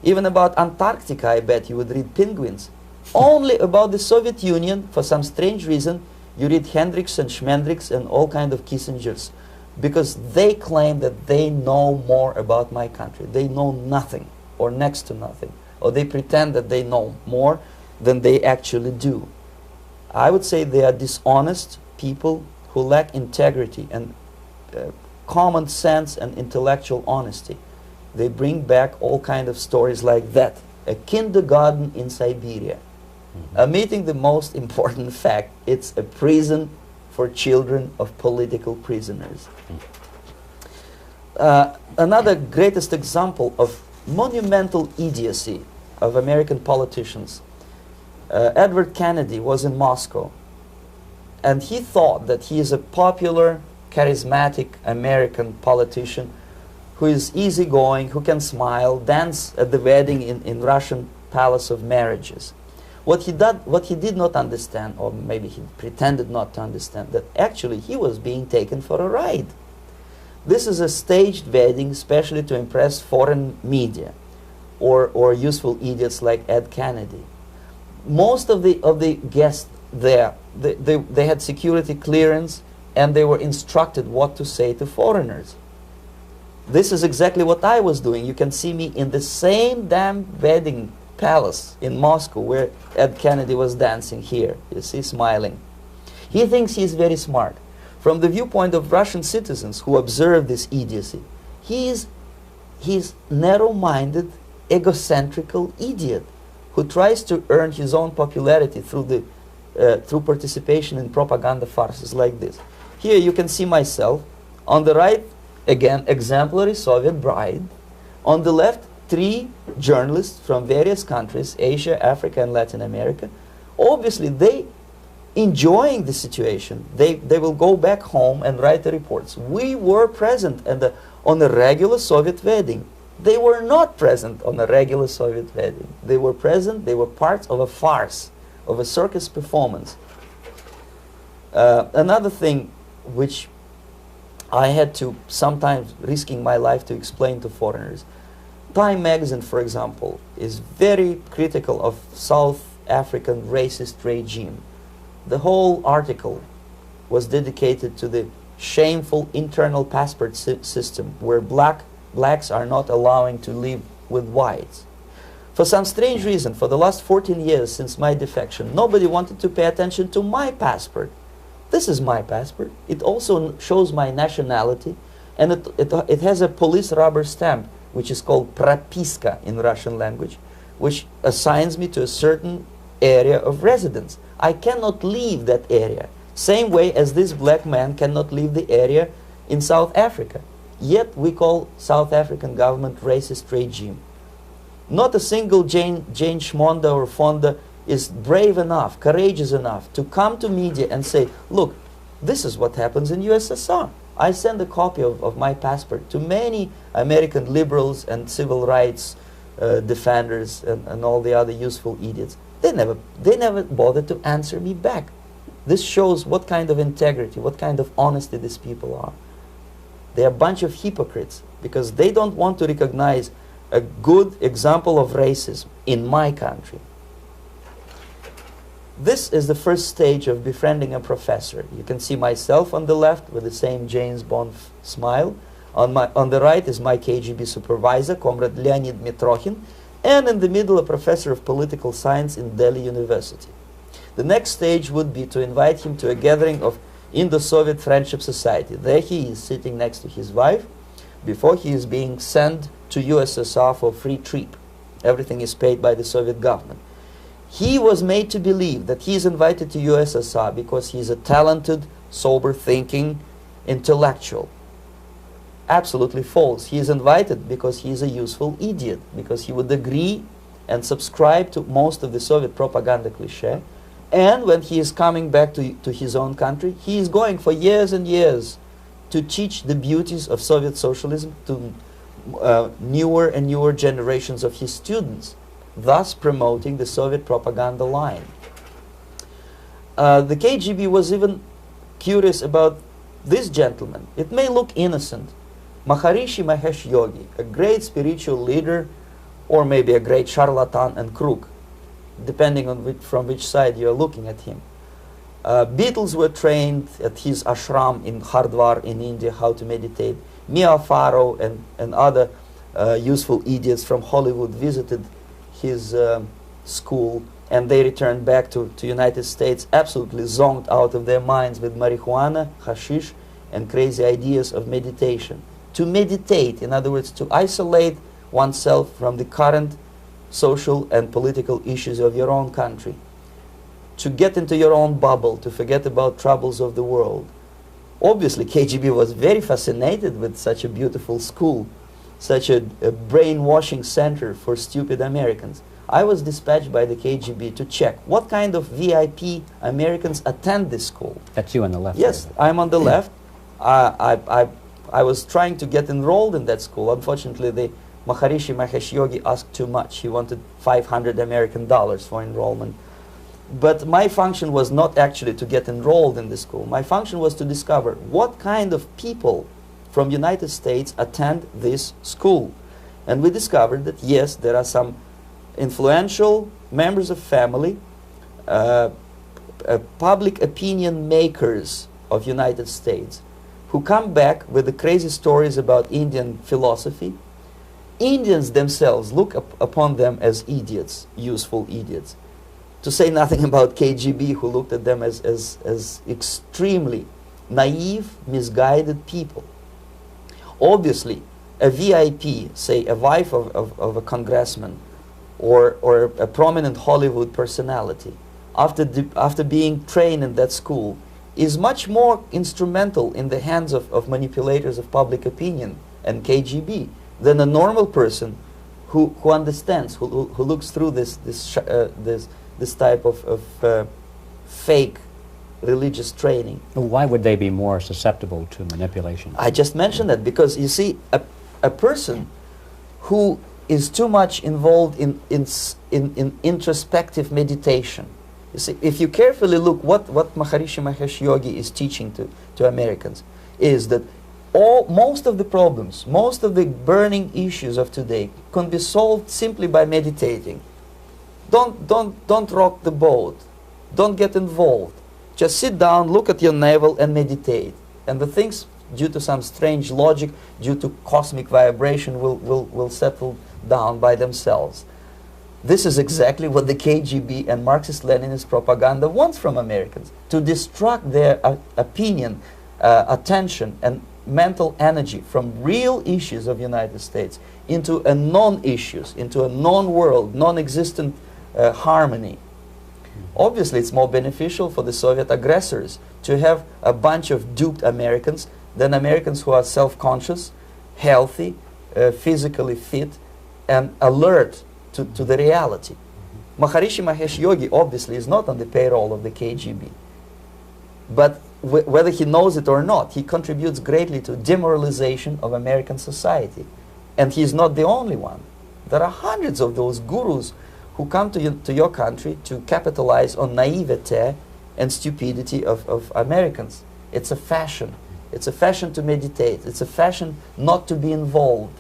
Even about Antarctica, I bet you would read penguins. Only about the Soviet Union, for some strange reason, you read Hendricks and Schmendricks and all kind of Kissingers, because they claim that they know more about my country. They know nothing, or next to nothing, or they pretend that they know more than they actually do. I would say they are dishonest people who lack integrity and common sense and intellectual honesty. They bring back all kind of stories like that. A kindergarten in Siberia. Omitting the most important fact, it's a prison for children of political prisoners. Another greatest example of monumental idiocy of American politicians. Edward Kennedy was in Moscow, and he thought that he is a popular, charismatic American politician who is easygoing, who can smile, dance at the wedding in Russian Palace of Marriages. What he did not understand, or maybe he pretended not to understand, that actually he was being taken for a ride. This is a staged wedding, especially to impress foreign media, or useful idiots like Ed Kennedy. Most of the guests there, they had security clearance, and they were instructed what to say to foreigners. This is exactly what I was doing. You can see me in the same damn wedding palace in Moscow where Ed Kennedy was dancing here. You see, smiling. He thinks he's very smart. From the viewpoint of Russian citizens who observe this idiocy, he's narrow-minded, egocentrical idiot who tries to earn his own popularity through participation in propaganda farces like this. Here you can see myself. On the right, again, exemplary Soviet bride. On the left, 3 journalists from various countries, Asia, Africa, and Latin America. Obviously, they enjoying the situation. They will go back home and write the reports. We were present on a regular Soviet wedding. They were not present on a regular Soviet wedding. They were present, they were parts of a farce, of a circus performance. Another thing which I had to, sometimes risking my life to explain to foreigners. Time magazine, for example, is very critical of South African racist regime. The whole article was dedicated to the shameful internal passport system where blacks are not allowing to live with whites. For some strange reason, for the last 14 years since my defection, nobody wanted to pay attention to my passport. This is my passport. It also shows my nationality, and it has a police rubber stamp, which is called propiska in Russian language, which assigns me to a certain area of residence. I cannot leave that area, same way as this black man cannot leave the area in South Africa. Yet we call South African government racist regime. Not a single Jane Schmonda or Fonda is brave enough, courageous enough to come to media and say, look, this is what happens in USSR. I send a copy of my passport to many American liberals and civil rights defenders and all the other useful idiots. They never bothered to answer me back. This shows what kind of integrity, what kind of honesty these people are. They're a bunch of hypocrites because they don't want to recognize a good example of racism in my country. This is the first stage of befriending a professor. You can see myself on the left with the same James Bond smile. On the right is my KGB supervisor, Comrade Leonid Mitrokhin, and in the middle a professor of political science in Delhi University. The next stage would be to invite him to a gathering of Indo-Soviet Friendship Society. There he is sitting next to his wife before he is being sent to USSR for free trip. Everything is paid by the Soviet government. He was made to believe that he is invited to USSR because he is a talented, sober-thinking intellectual. Absolutely false. He is invited because he is a useful idiot, because he would agree and subscribe to most of the Soviet propaganda cliché. And when he is coming back to his own country, he is going for years and years to teach the beauties of Soviet socialism to newer and newer generations of his students, thus promoting the Soviet propaganda line. The KGB was even curious about this gentleman. It may look innocent. Maharishi Mahesh Yogi, a great spiritual leader, or maybe a great charlatan and crook, depending on from which side you are looking at him. Beatles were trained at his ashram in Hardwar in India how to meditate. Mia Farrow and other useful idiots from Hollywood visited his school, and they returned back to United States absolutely zonked out of their minds with marijuana, hashish, and crazy ideas of meditation. To meditate, in other words, to isolate oneself from the current social and political issues of your own country. To get into your own bubble, to forget about troubles of the world. Obviously, KGB was very fascinated with such a beautiful school, such a brainwashing center for stupid Americans. I was dispatched by the KGB to check what kind of VIP Americans attend this school. That's you on the left. Yes, I'm on the left. I was trying to get enrolled in that school. Unfortunately, the Maharishi Mahesh Yogi asked too much. He wanted $500 American for enrollment. But my function was not actually to get enrolled in the school. My function was to discover what kind of people from United States attend this school. And we discovered that, yes, there are some influential members of family, public opinion makers of United States, who come back with the crazy stories about Indian philosophy. Indians themselves look upon them as idiots, useful idiots. To say nothing about KGB, who looked at them as extremely naive, misguided people. Obviously, a VIP, say a wife of a congressman, or a prominent Hollywood personality, after being trained in that school, is much more instrumental in the hands of manipulators of public opinion and KGB than a normal person who understands, who looks through this type of fake religious training. Why would they be more susceptible to manipulation? I just mentioned that because, you see, a person who is too much involved in introspective meditation. You see, if you carefully look what Maharishi Mahesh Yogi is teaching to Americans, is that most of the problems, most of the burning issues of today can be solved simply by meditating. Don't rock the boat. Don't get involved. Just sit down, look at your navel, and meditate. And the things, due to some strange logic, due to cosmic vibration, will settle down by themselves. This is exactly what the KGB and Marxist-Leninist propaganda wants from Americans, to distract their opinion, attention, and mental energy from real issues of the United States into a non-issues, into a non-world, non-existent harmony. Obviously, it's more beneficial for the Soviet aggressors to have a bunch of duped Americans than Americans who are self-conscious, healthy, physically fit, and alert to the reality. Maharishi Mahesh Yogi obviously is not on the payroll of the KGB. But whether he knows it or not, he contributes greatly to demoralization of American society. And he's not the only one. There are hundreds of those gurus who come to your country to capitalize on naivete and stupidity of Americans. It's a fashion. It's a fashion to meditate. It's a fashion not to be involved.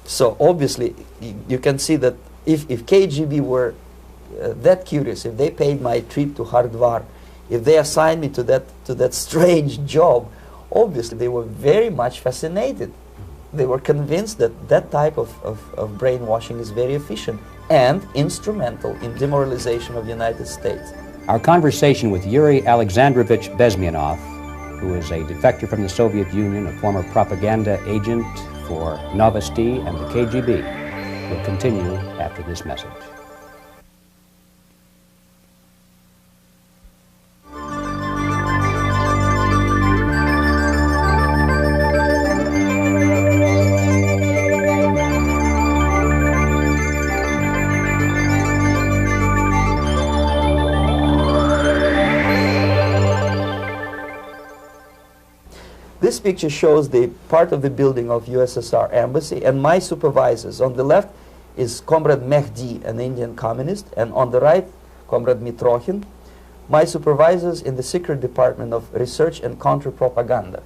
So obviously, you can see that if KGB were that curious, if they paid my trip to Hardwar, if they assigned me to that strange job, obviously they were very much fascinated. They were convinced that that type of brainwashing is very efficient and instrumental in demoralization of the United States. Our conversation with Yuri Alexandrovich Bezmenov, who is a defector from the Soviet Union, a former propaganda agent for Novosti and the KGB, will continue after this message. This picture shows the part of the building of USSR embassy, and my supervisors. On the left is Comrade Mehdi, an Indian communist, and on the right, Comrade Mitrokhin, my supervisors in the secret department of research and counter-propaganda.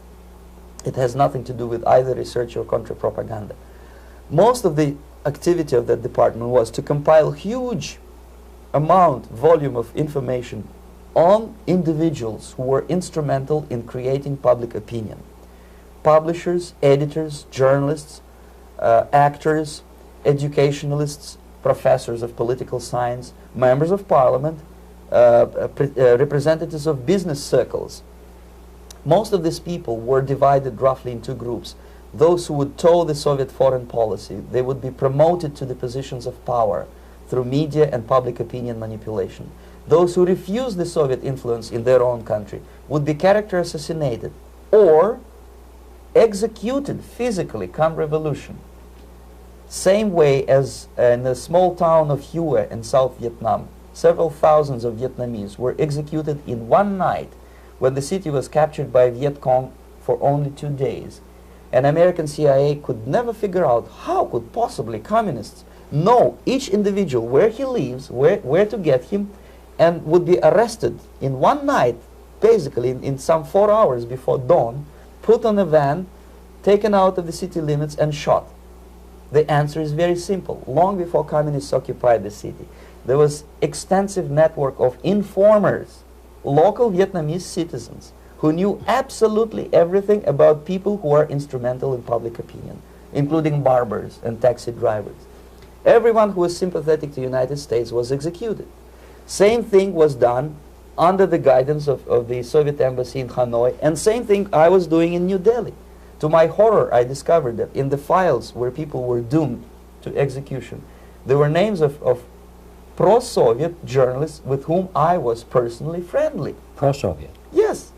It has nothing to do with either research or counter-propaganda. Most of the activity of that department was to compile huge volume of information on individuals who were instrumental in creating public opinion. Publishers, editors, journalists, actors, educationalists, professors of political science, members of parliament, representatives of business circles. Most of these people were divided roughly in two groups. Those who would toe the Soviet foreign policy, they would be promoted to the positions of power through media and public opinion manipulation. Those who refused the Soviet influence in their own country would be character assassinated or executed physically come revolution. Same way as in the small town of Hue in South Vietnam, several thousands of Vietnamese were executed in one night when the city was captured by Viet Cong for only 2 days. And American CIA could never figure out how could possibly communists know each individual, where he lives, where to get him, and would be arrested in one night, basically in some 4 hours before dawn, put on a van, taken out of the city limits and shot. The answer is very simple. Long before communists occupied the city, there was extensive network of informers, local Vietnamese citizens, who knew absolutely everything about people who are instrumental in public opinion, including barbers and taxi drivers. Everyone who was sympathetic to the United States was executed. Same thing was done under the guidance of the Soviet embassy in Hanoi, and same thing I was doing in New Delhi. To my horror, I discovered that in the files where people were doomed to execution, there were names of pro-Soviet journalists with whom I was personally friendly. Pro-Soviet? Yes.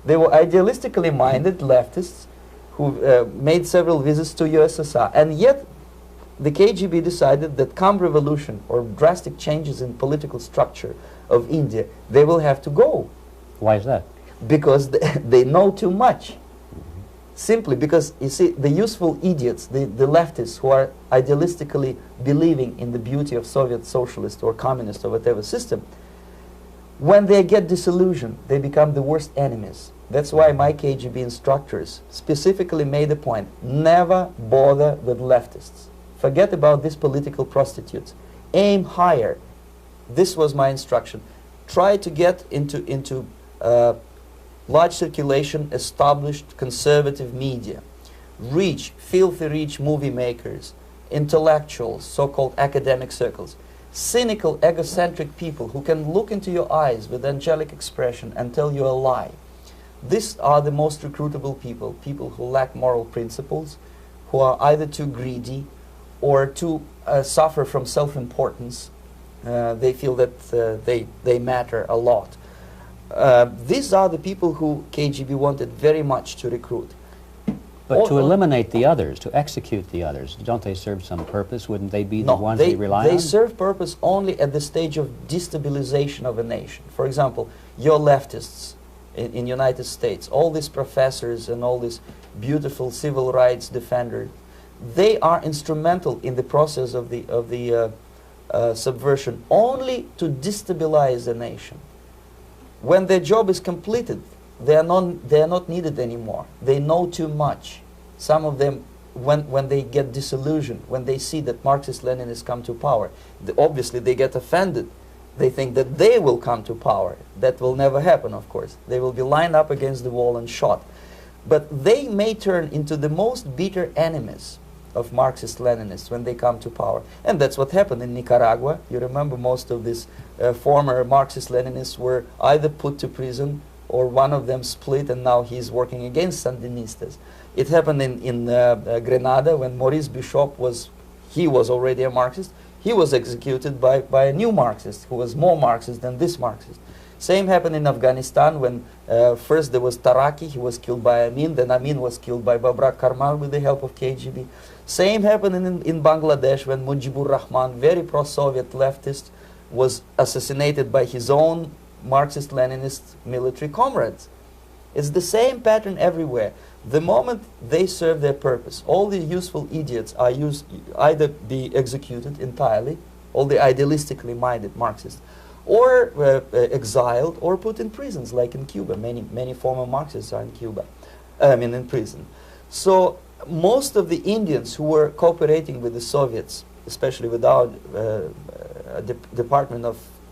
They were idealistically minded leftists who made several visits to USSR, and yet the KGB decided that come revolution or drastic changes in political structure of India, they will have to go. Why is that? Because they know too much. Simply because, you see, the useful idiots, the leftists who are idealistically believing in the beauty of Soviet socialist or communist or whatever system, when they get disillusioned, they become the worst enemies. That's why my KGB instructors specifically made a point, never bother with leftists. Forget about these political prostitutes. Aim higher. This was my instruction. Try to get into large circulation, established conservative media. Rich, filthy rich movie makers, intellectuals, so-called academic circles. Cynical, egocentric people who can look into your eyes with angelic expression and tell you a lie. These are the most recruitable people, people who lack moral principles, who are either too greedy or too suffer from self-importance. They feel that they matter a lot. These are the people who KGB wanted very much to recruit. But to eliminate the others, to execute the others, don't they serve some purpose? Wouldn't they be the ones they rely on? They serve purpose only at the stage of destabilization of a nation. For example, your leftists in United States, all these professors and all these beautiful civil rights defenders, they are instrumental in the process of the subversion only to destabilize the nation. When their job is completed, they are not needed anymore. They know too much. Some of them, when they get disillusioned, when they see that Marxist-Leninists come to power, obviously they get offended. They think that they will come to power. That will never happen, of course. They will be lined up against the wall and shot. But they may turn into the most bitter enemies of Marxist-Leninists when they come to power. And that's what happened in Nicaragua. You remember most of these former Marxist-Leninists were either put to prison or one of them split, and now he's working against Sandinistas. It happened in Grenada when Maurice Bishop was already a Marxist. He was executed by a new Marxist who was more Marxist than this Marxist. Same happened in Afghanistan when first there was Taraki, he was killed by Amin, then Amin was killed by Babrak Karmal with the help of KGB. Same happened in Bangladesh when Mujibur Rahman, very pro-Soviet leftist, was assassinated by his own Marxist-Leninist military comrades. It's the same pattern everywhere. The moment they serve their purpose, all the useful idiots are either be executed entirely, all the idealistically minded Marxists, or exiled or put in prisons, like in Cuba. Many former Marxists are in Cuba, in prison. So most of the Indians who were cooperating with the Soviets, especially with our Department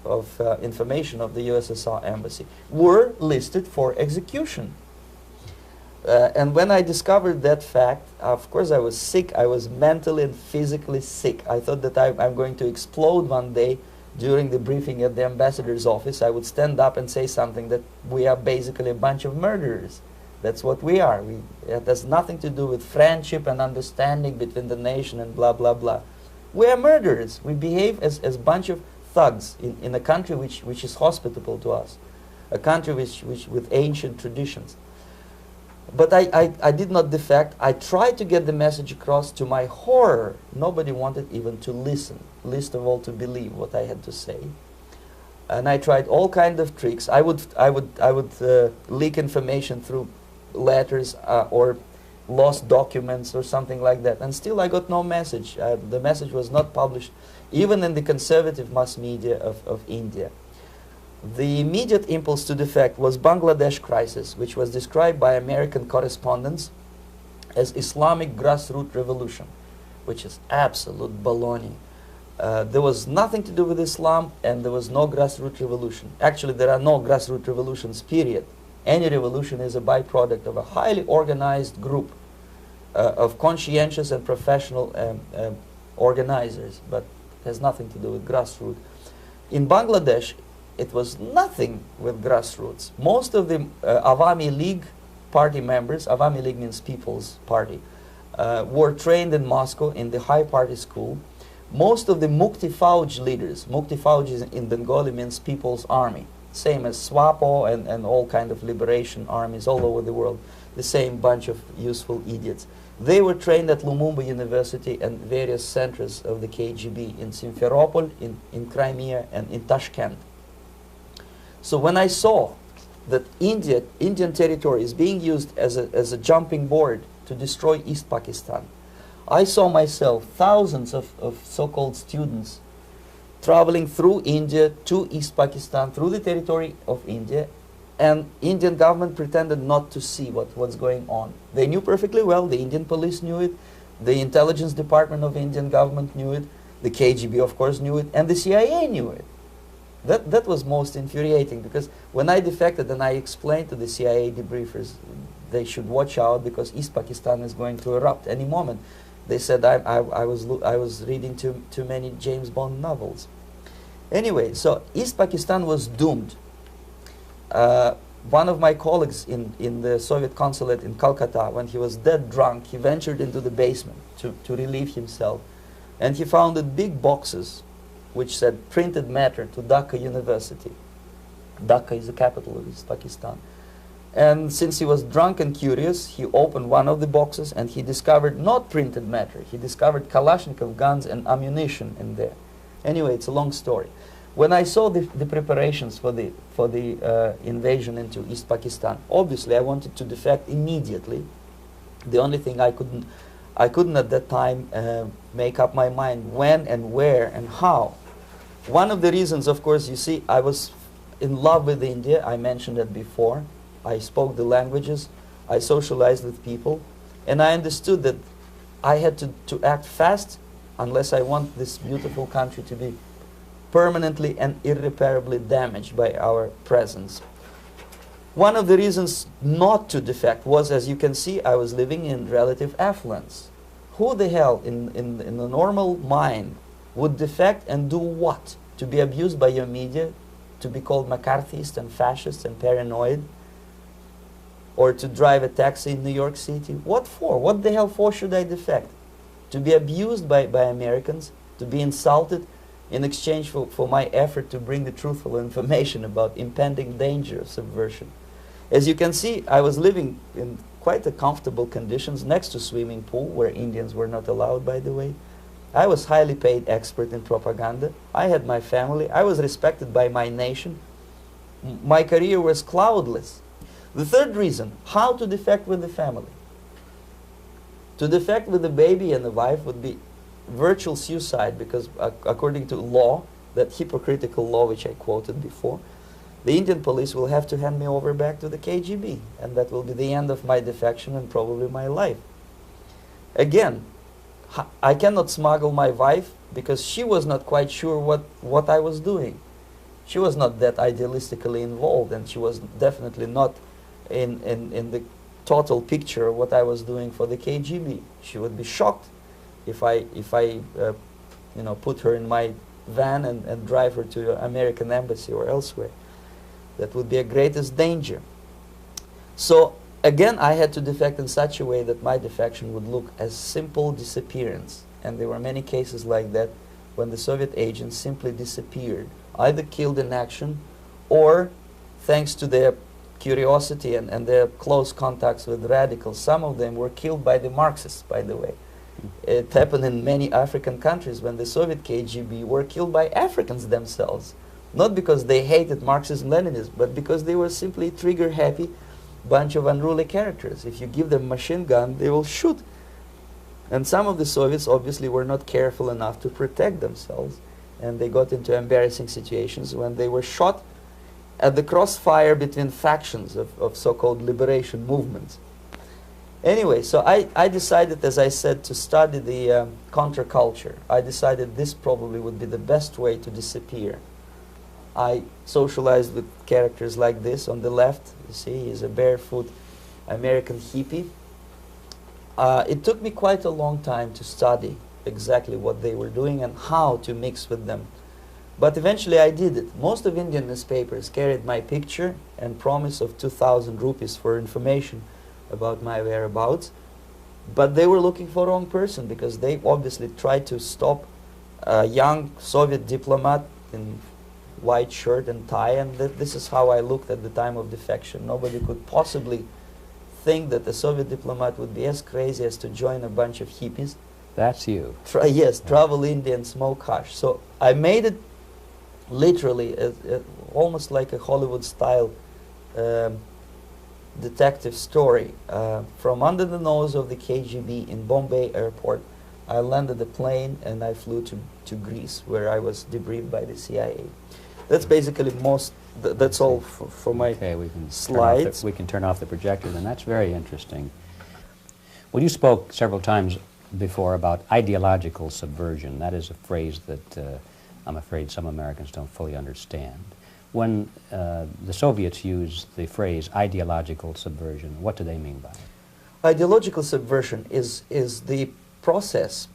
of Information of the USSR Embassy, were listed for execution. And when I discovered that fact, of course I was sick. I was mentally and physically sick. I thought that I'm going to explode one day during the briefing at the ambassador's office. I would stand up and say something that we are basically a bunch of murderers. That's what we are. It has nothing to do with friendship and understanding between the nation and blah, blah, blah. We are murderers. We behave as a bunch of thugs in a country which is hospitable to us, a country which with ancient traditions. But I did not defect. I tried to get the message across. To my horror, nobody wanted even to listen, least of all to believe what I had to say. And I tried all kinds of tricks. I would leak information through letters or lost documents or something like that. And still I got no message. The message was not published, even in the conservative mass media of India. The immediate impulse to defect was Bangladesh crisis, which was described by American correspondents as Islamic grassroots revolution, which is absolute baloney. There was nothing to do with Islam, and there was no grassroots revolution. Actually, there are no grassroots revolutions, period. Any revolution is a byproduct of a highly organized group of conscientious and professional organizers, but has nothing to do with grassroots. In Bangladesh, it was nothing with grassroots. Most of the Awami League party members, Awami League means People's Party, were trained in Moscow in the High Party School. Most of the Mukti Fauj leaders, Mukti Fauj in Bengali means People's Army, same as SWAPO and all kind of liberation armies all over the world, the same bunch of useful idiots. They were trained at Lumumba University and various centers of the KGB in Simferopol, in Crimea, and in Tashkent. So when I saw that Indian territory is being used as a jumping board to destroy East Pakistan, I saw myself thousands of so-called students traveling through India to East Pakistan, through the territory of India, and Indian government pretended not to see what's going on. They knew perfectly well, the Indian police knew it, the intelligence department of Indian government knew it, the KGB of course knew it, and the CIA knew it. That was most infuriating, because when I defected and I explained to the CIA debriefers they should watch out because East Pakistan is going to erupt any moment, they said I was reading too many James Bond novels. Anyway, so East Pakistan was doomed. One of my colleagues in the Soviet consulate in Calcutta, when he was dead drunk, he ventured into the basement to relieve himself, and he found big boxes which said printed matter to Dhaka University. Dhaka is the capital of East Pakistan. And since he was drunk and curious, he opened one of the boxes and he discovered not printed matter. He discovered Kalashnikov guns and ammunition in there. Anyway, it's a long story. When I saw the preparations for the invasion into East Pakistan, obviously I wanted to defect immediately. The only thing I couldn't at that time make up my mind when and where and how. One of the reasons, of course, you see, I was in love with India. I mentioned that before. I spoke the languages. I socialized with people. And I understood that I had to act fast unless I want this beautiful country to be permanently and irreparably damaged by our presence. One of the reasons not to defect was, as you can see, I was living in relative affluence. Who the hell in the normal mind would defect and do what? To be abused by your media, to be called McCarthyist and fascist and paranoid, or to drive a taxi in New York City? What for? What the hell for should I defect? To be abused by Americans, to be insulted in exchange for my effort to bring the truthful information about impending danger of subversion. As you can see, I was living in quite a comfortable conditions next to swimming pool, where Indians were not allowed, by the way. I was highly paid expert in propaganda. I had my family. I was respected by my nation. My career was cloudless. The third reason, how to defect with the family. To defect with the baby and the wife would be virtual suicide, because according to law, that hypocritical law which I quoted before, the Indian police will have to hand me over back to the KGB, and that will be the end of my defection and probably my life. Again, I cannot smuggle my wife because she was not quite sure what I was doing. She was not that idealistically involved, and she was definitely not in the total picture of what I was doing for the KGB. She would be shocked if I you know, put her in my van and drive her to the American embassy or elsewhere. That would be a greatest danger. So again, I had to defect in such a way that my defection would look as simple disappearance. And there were many cases like that when the Soviet agents simply disappeared, either killed in action or, thanks to their curiosity and their close contacts with radicals, some of them were killed by the Marxists, by the way. It happened in many African countries when the Soviet KGB were killed by Africans themselves. Not because they hated Marxism-Leninism, but because they were simply trigger-happy bunch of unruly characters. If you give them a machine gun, they will shoot. And some of the Soviets obviously were not careful enough to protect themselves, and they got into embarrassing situations when they were shot at the crossfire between factions of so-called liberation movements. Anyway, so I decided, as I said, to study the counterculture. I decided this probably would be the best way to disappear. I socialized with characters like this. On the left, you see, he's a barefoot American hippie. It took me quite a long time to study exactly what they were doing and how to mix with them. But eventually I did it. Most of Indian newspapers carried my picture and promise of 2,000 rupees for information about my whereabouts. But they were looking for the wrong person, because they obviously tried to stop a young Soviet diplomat in white shirt and tie, and this is how I looked at the time of defection. Nobody could possibly think that a Soviet diplomat would be as crazy as to join a bunch of hippies. That's you. Yes, travel India and smoke hash. So I made it literally almost like a Hollywood-style detective story. From under the nose of the KGB in Bombay airport, I landed the plane and I flew to Greece, where I was debriefed by the CIA. That's basically that's all for my slides. We can turn off the projector, and that's very interesting. Well, you spoke several times before about ideological subversion. That is a phrase that I'm afraid some Americans don't fully understand. When the Soviets use the phrase ideological subversion, what do they mean by it? Ideological subversion is the process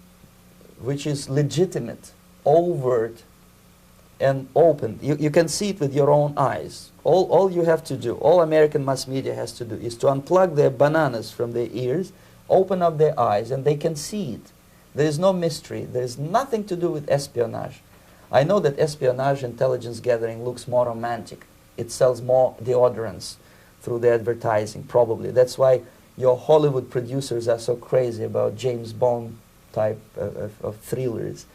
which is legitimate, overt, and open. You can see it with your own eyes. All you have to do, all American mass media has to do, is to unplug their bananas from their ears, open up their eyes, and they can see it. There is no mystery. There is nothing to do with espionage. I know that espionage intelligence gathering looks more romantic. It sells more deodorants through the advertising, probably. That's why your Hollywood producers are so crazy about James Bond type of thrillers.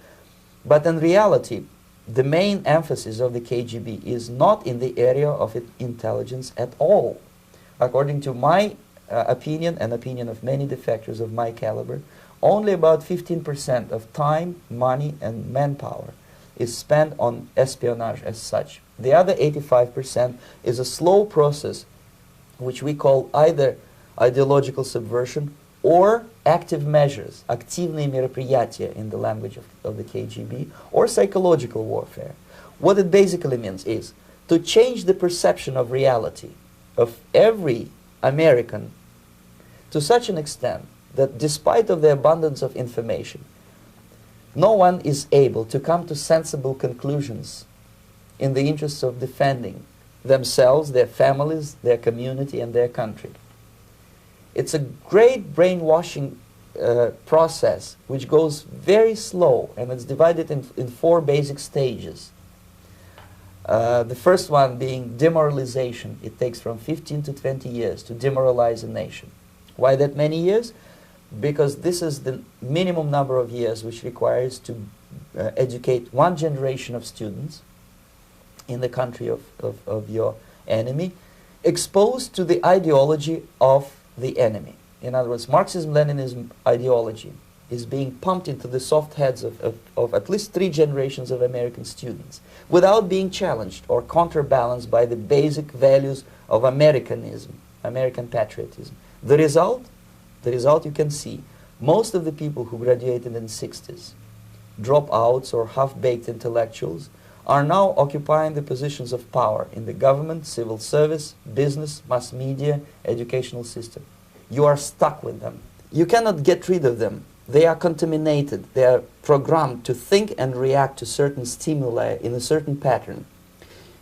But in reality, the main emphasis of the KGB is not in the area of intelligence at all. According to my opinion and opinion of many defectors of my caliber, only about 15% of time, money, and manpower is spent on espionage as such. The other 85% is a slow process which we call either ideological subversion or active measures, активные мероприятия in the language of the KGB, or psychological warfare. What it basically means is to change the perception of reality of every American to such an extent that despite of the abundance of information, no one is able to come to sensible conclusions in the interests of defending themselves, their families, their community, and their country. It's a great brainwashing process which goes very slow, and it's divided in 4 basic stages. The first one being demoralization. It takes from 15 to 20 years to demoralize a nation. Why that many years? Because this is the minimum number of years which requires to educate one generation of students in the country of your enemy, exposed to the ideology of the enemy. In other words, Marxism-Leninism ideology is being pumped into the soft heads of at least 3 generations of American students without being challenged or counterbalanced by the basic values of Americanism, American patriotism. The result you can see. Most of the people who graduated in the 60s, dropouts or half-baked intellectuals, are now occupying the positions of power in the government, civil service, business, mass media, educational system. You are stuck with them. You cannot get rid of them. They are contaminated. They are programmed to think and react to certain stimuli in a certain pattern.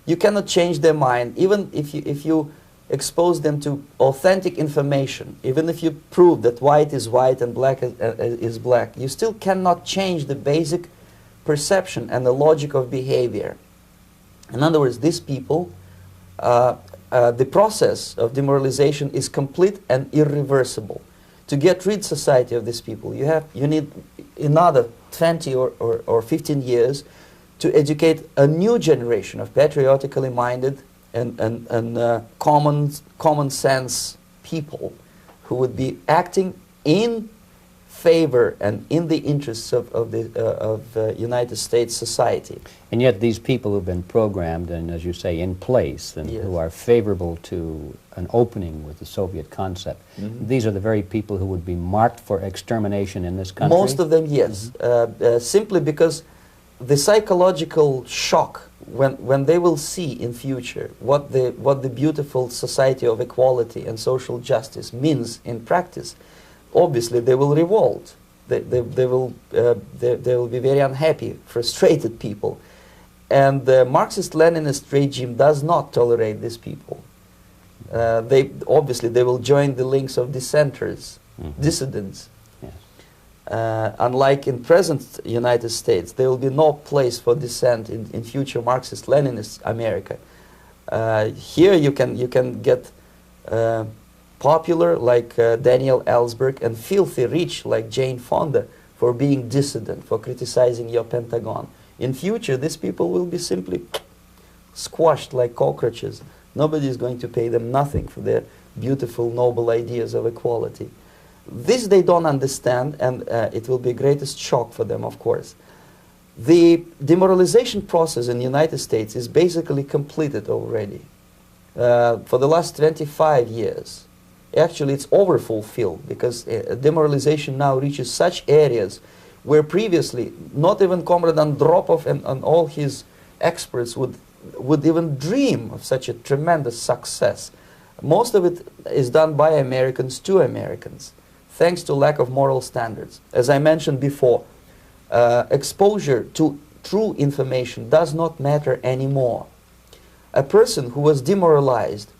You cannot change their mind, even if you expose them to authentic information, even if you prove that white is white and black is black. You still cannot change the basic perception and the logic of behavior. In other words, these people, the process of demoralization is complete and irreversible. To get rid of society of these people, you need another 20 or 15 years to educate a new generation of patriotically minded and common sense people who would be acting in favor and in the interests of United States society. And yet these people who've been programmed and, as you say, in place and Yes. who are favorable to an opening with the Soviet concept, these are the very people who would be marked for extermination in this country? Most of them, yes. Simply because the psychological shock when they will see in future what the beautiful society of equality and social justice means in practice, obviously they will revolt. They will be very unhappy, frustrated people. And the Marxist-Leninist regime does not tolerate these people. Obviously they will join the links of dissenters, dissidents. Unlike in present United States, there will be no place for dissent in future Marxist-Leninist America. Here you can get popular like Daniel Ellsberg and filthy rich like Jane Fonda for being dissident, for criticizing your Pentagon. In future, these people will be simply squashed like cockroaches. Nobody is going to pay them nothing for their beautiful, noble ideas of equality. This they don't understand, and it will be greatest shock for them, of course. The demoralization process in the United States is basically completed already. For the last 25 years. Actually, it's overfulfilled because demoralization now reaches such areas where previously not even Comrade Andropov and all his experts would even dream of such a tremendous success. Most of it is done by Americans to Americans, thanks to lack of moral standards. As I mentioned before, exposure to true information does not matter anymore. A person who was demoralized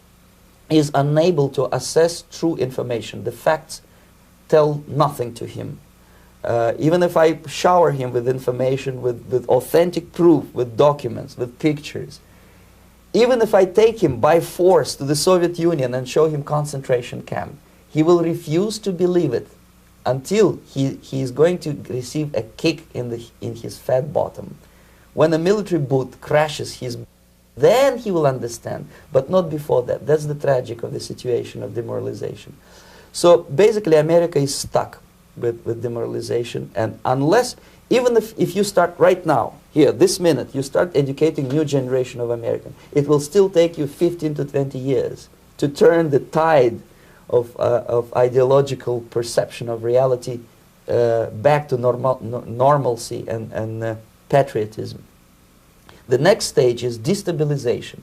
is unable to assess true information. The facts tell nothing to him. Even if I shower him with information, with authentic proof, with documents, with pictures, even if I take him by force to the Soviet Union and show him concentration camp, he will refuse to believe it until he is going to receive a kick in his fat bottom. When a military boot crashes his, then he will understand, but not before that. That's the tragic of the situation of demoralization. So basically America is stuck with demoralization, and unless, even if you start right now, here, this minute, you start educating new generation of Americans, it will still take you 15 to 20 years to turn the tide of ideological perception of reality back to normalcy and patriotism. The next stage is destabilization.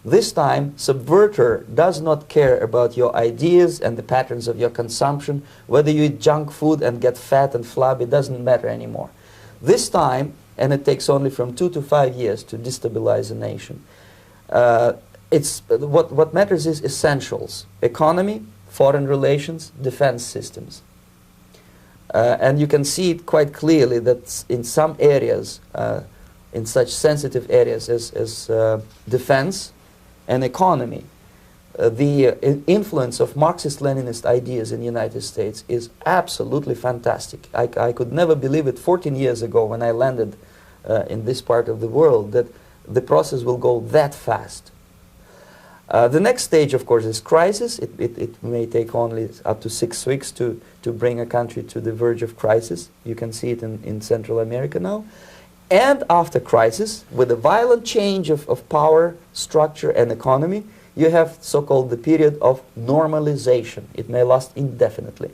This time, subverter does not care about your ideas and the patterns of your consumption. Whether you eat junk food and get fat and flabby, doesn't matter anymore. This time, and it takes only from 2 to 5 years to destabilize a nation, what matters is essentials: economy, foreign relations, defense systems. And you can see it quite clearly that in some areas, in such sensitive areas as defense and economy, the influence of Marxist-Leninist ideas in the United States is absolutely fantastic. I could never believe it 14 years ago when I landed in this part of the world that the process will go that fast. The next stage, of course, is crisis. It may take only up to 6 weeks to bring a country to the verge of crisis. You can see it in Central America now. And after crisis, with a violent change of power, structure, and economy, you have so-called the period of normalization. It may last indefinitely.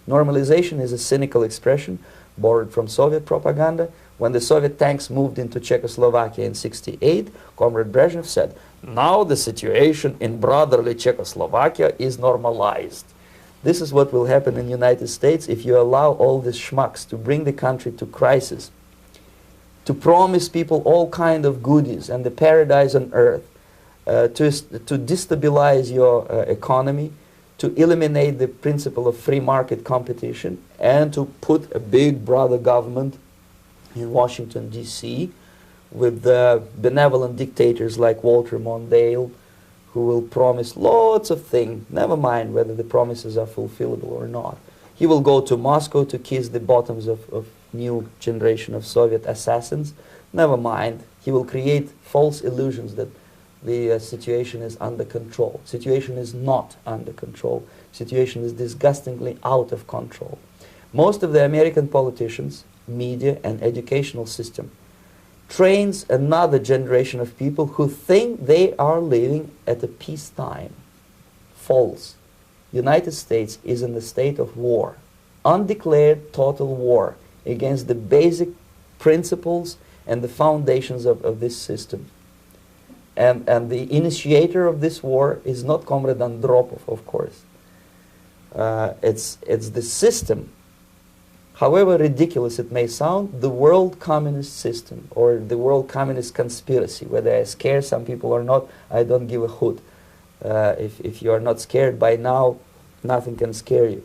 Normalization is a cynical expression borrowed from Soviet propaganda. When the Soviet tanks moved into Czechoslovakia in '68, Comrade Brezhnev said, "Now the situation in brotherly Czechoslovakia is normalized." This is what will happen in the United States if you allow all these schmucks to bring the country to crisis, to promise people all kind of goodies and the paradise on earth, to destabilize your economy, to eliminate the principle of free market competition, and to put a big brother government in Washington, D.C., with benevolent dictators like Walter Mondale, who will promise lots of things, never mind whether the promises are fulfillable or not. He will go to Moscow to kiss the bottoms of new generation of Soviet assassins, never mind. He will create false illusions that the situation is under control. Situation is not under control. Situation is disgustingly out of control. Most of the American politicians, media, and educational system trains another generation of people who think they are living at a peacetime. False. United States is in the state of war, undeclared total war against the basic principles and the foundations of this system. And the initiator of this war is not Comrade Andropov, of course. It's the system. However ridiculous it may sound, the world communist system or the world communist conspiracy, whether I scare some people or not, I don't give a hoot. If you are not scared by now, nothing can scare you.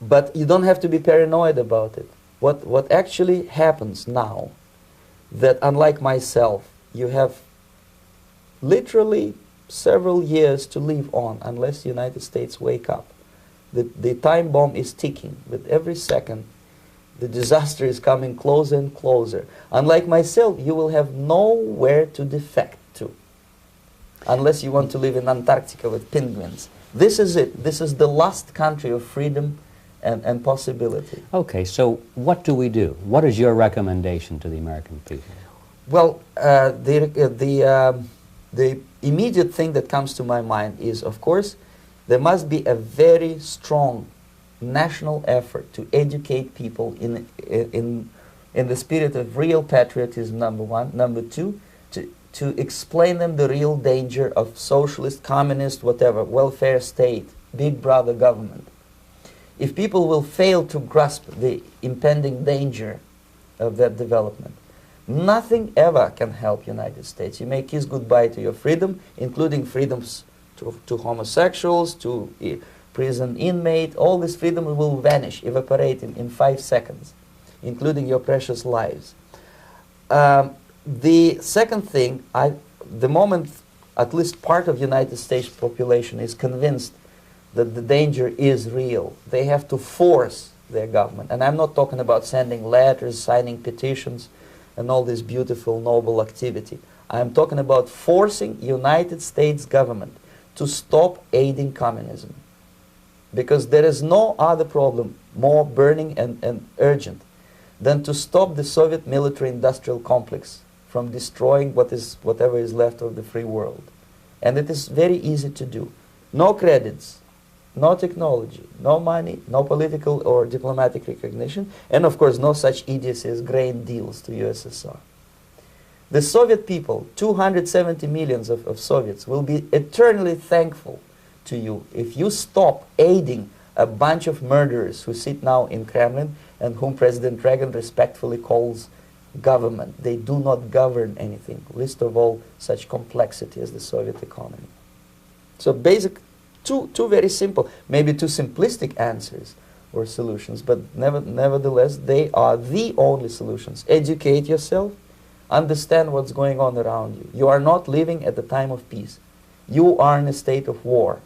But you don't have to be paranoid about it. What actually happens now, that unlike myself, you have literally several years to live on unless the United States wake up. The time bomb is ticking. With every second, the disaster is coming closer and closer. Unlike myself, you will have nowhere to defect to, unless you want to live in Antarctica with penguins. This is it. This is the last country of freedom and possibility. Okay, so what do we do? What is your recommendation to the American people? Well, the immediate thing that comes to my mind is, of course, there must be a very strong national effort to educate people in the spirit of real patriotism, number one. Number two, to explain them the real danger of socialist, communist, whatever, welfare state, big brother government. If people will fail to grasp the impending danger of that development, nothing ever can help United States. You may kiss goodbye to your freedom, including freedoms to homosexuals, to prison inmate. All this freedom will vanish, evaporate in 5 seconds, including your precious lives. The second thing, the moment at least part of United States population is convinced that the danger is real, they have to force their government. And I'm not talking about sending letters, signing petitions, and all this beautiful, noble activity. I'm talking about forcing United States government to stop aiding communism. Because there is no other problem more burning and urgent than to stop the Soviet military-industrial complex from destroying whatever is left of the free world. And it is very easy to do. No credits, no technology, no money, no political or diplomatic recognition, and of course no such idiocy as grain deals to USSR. The Soviet people, 270 millions of Soviets, will be eternally thankful to you if you stop aiding a bunch of murderers who sit now in Kremlin and whom President Reagan respectfully calls government. They do not govern anything, least of all such complexity as the Soviet economy. So basic, two very simple, maybe too simplistic answers or solutions, but nevertheless they are the only solutions. Educate yourself, understand what's going on around you. You are not living at the time of peace. You are in a state of war,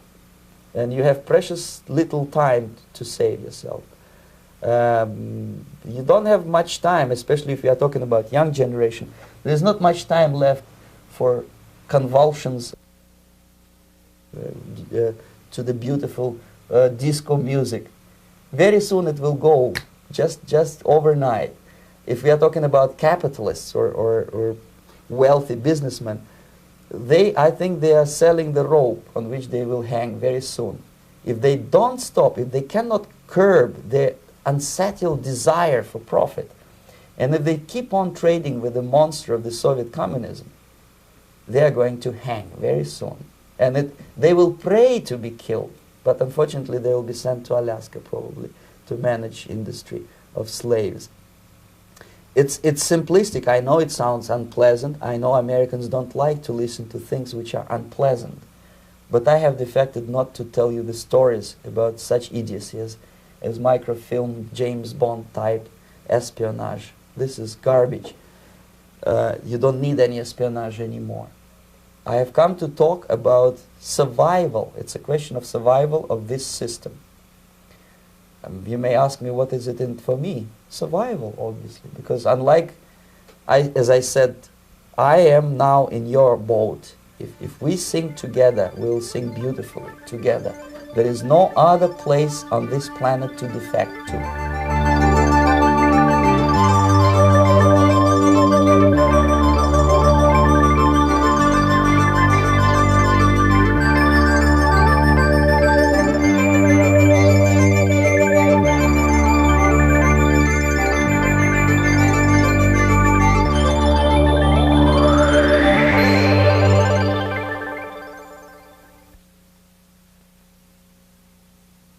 and you have precious little time to save yourself. You don't have much time, especially if you are talking about young generation. There's not much time left for convulsions to the beautiful disco music. Very soon it will go, just overnight. If we are talking about capitalists or wealthy businessmen, I think they are selling the rope on which they will hang very soon. If they don't stop, if they cannot curb their unsettled desire for profit, and if they keep on trading with the monster of the Soviet communism, they are going to hang very soon. And they will pray to be killed, but unfortunately they will be sent to Alaska probably to manage industry of slaves. It's simplistic. I know it sounds unpleasant. I know Americans don't like to listen to things which are unpleasant. But I have defected not to tell you the stories about such idiocy as microfilm, James Bond type espionage. This is garbage. You don't need any espionage anymore. I have come to talk about survival. It's a question of survival of this system. You may ask me, what is it in for me? Survival, obviously, because unlike, as I said, I am now in your boat. If we sing together, we'll sing beautifully together. There is no other place on this planet to defect to.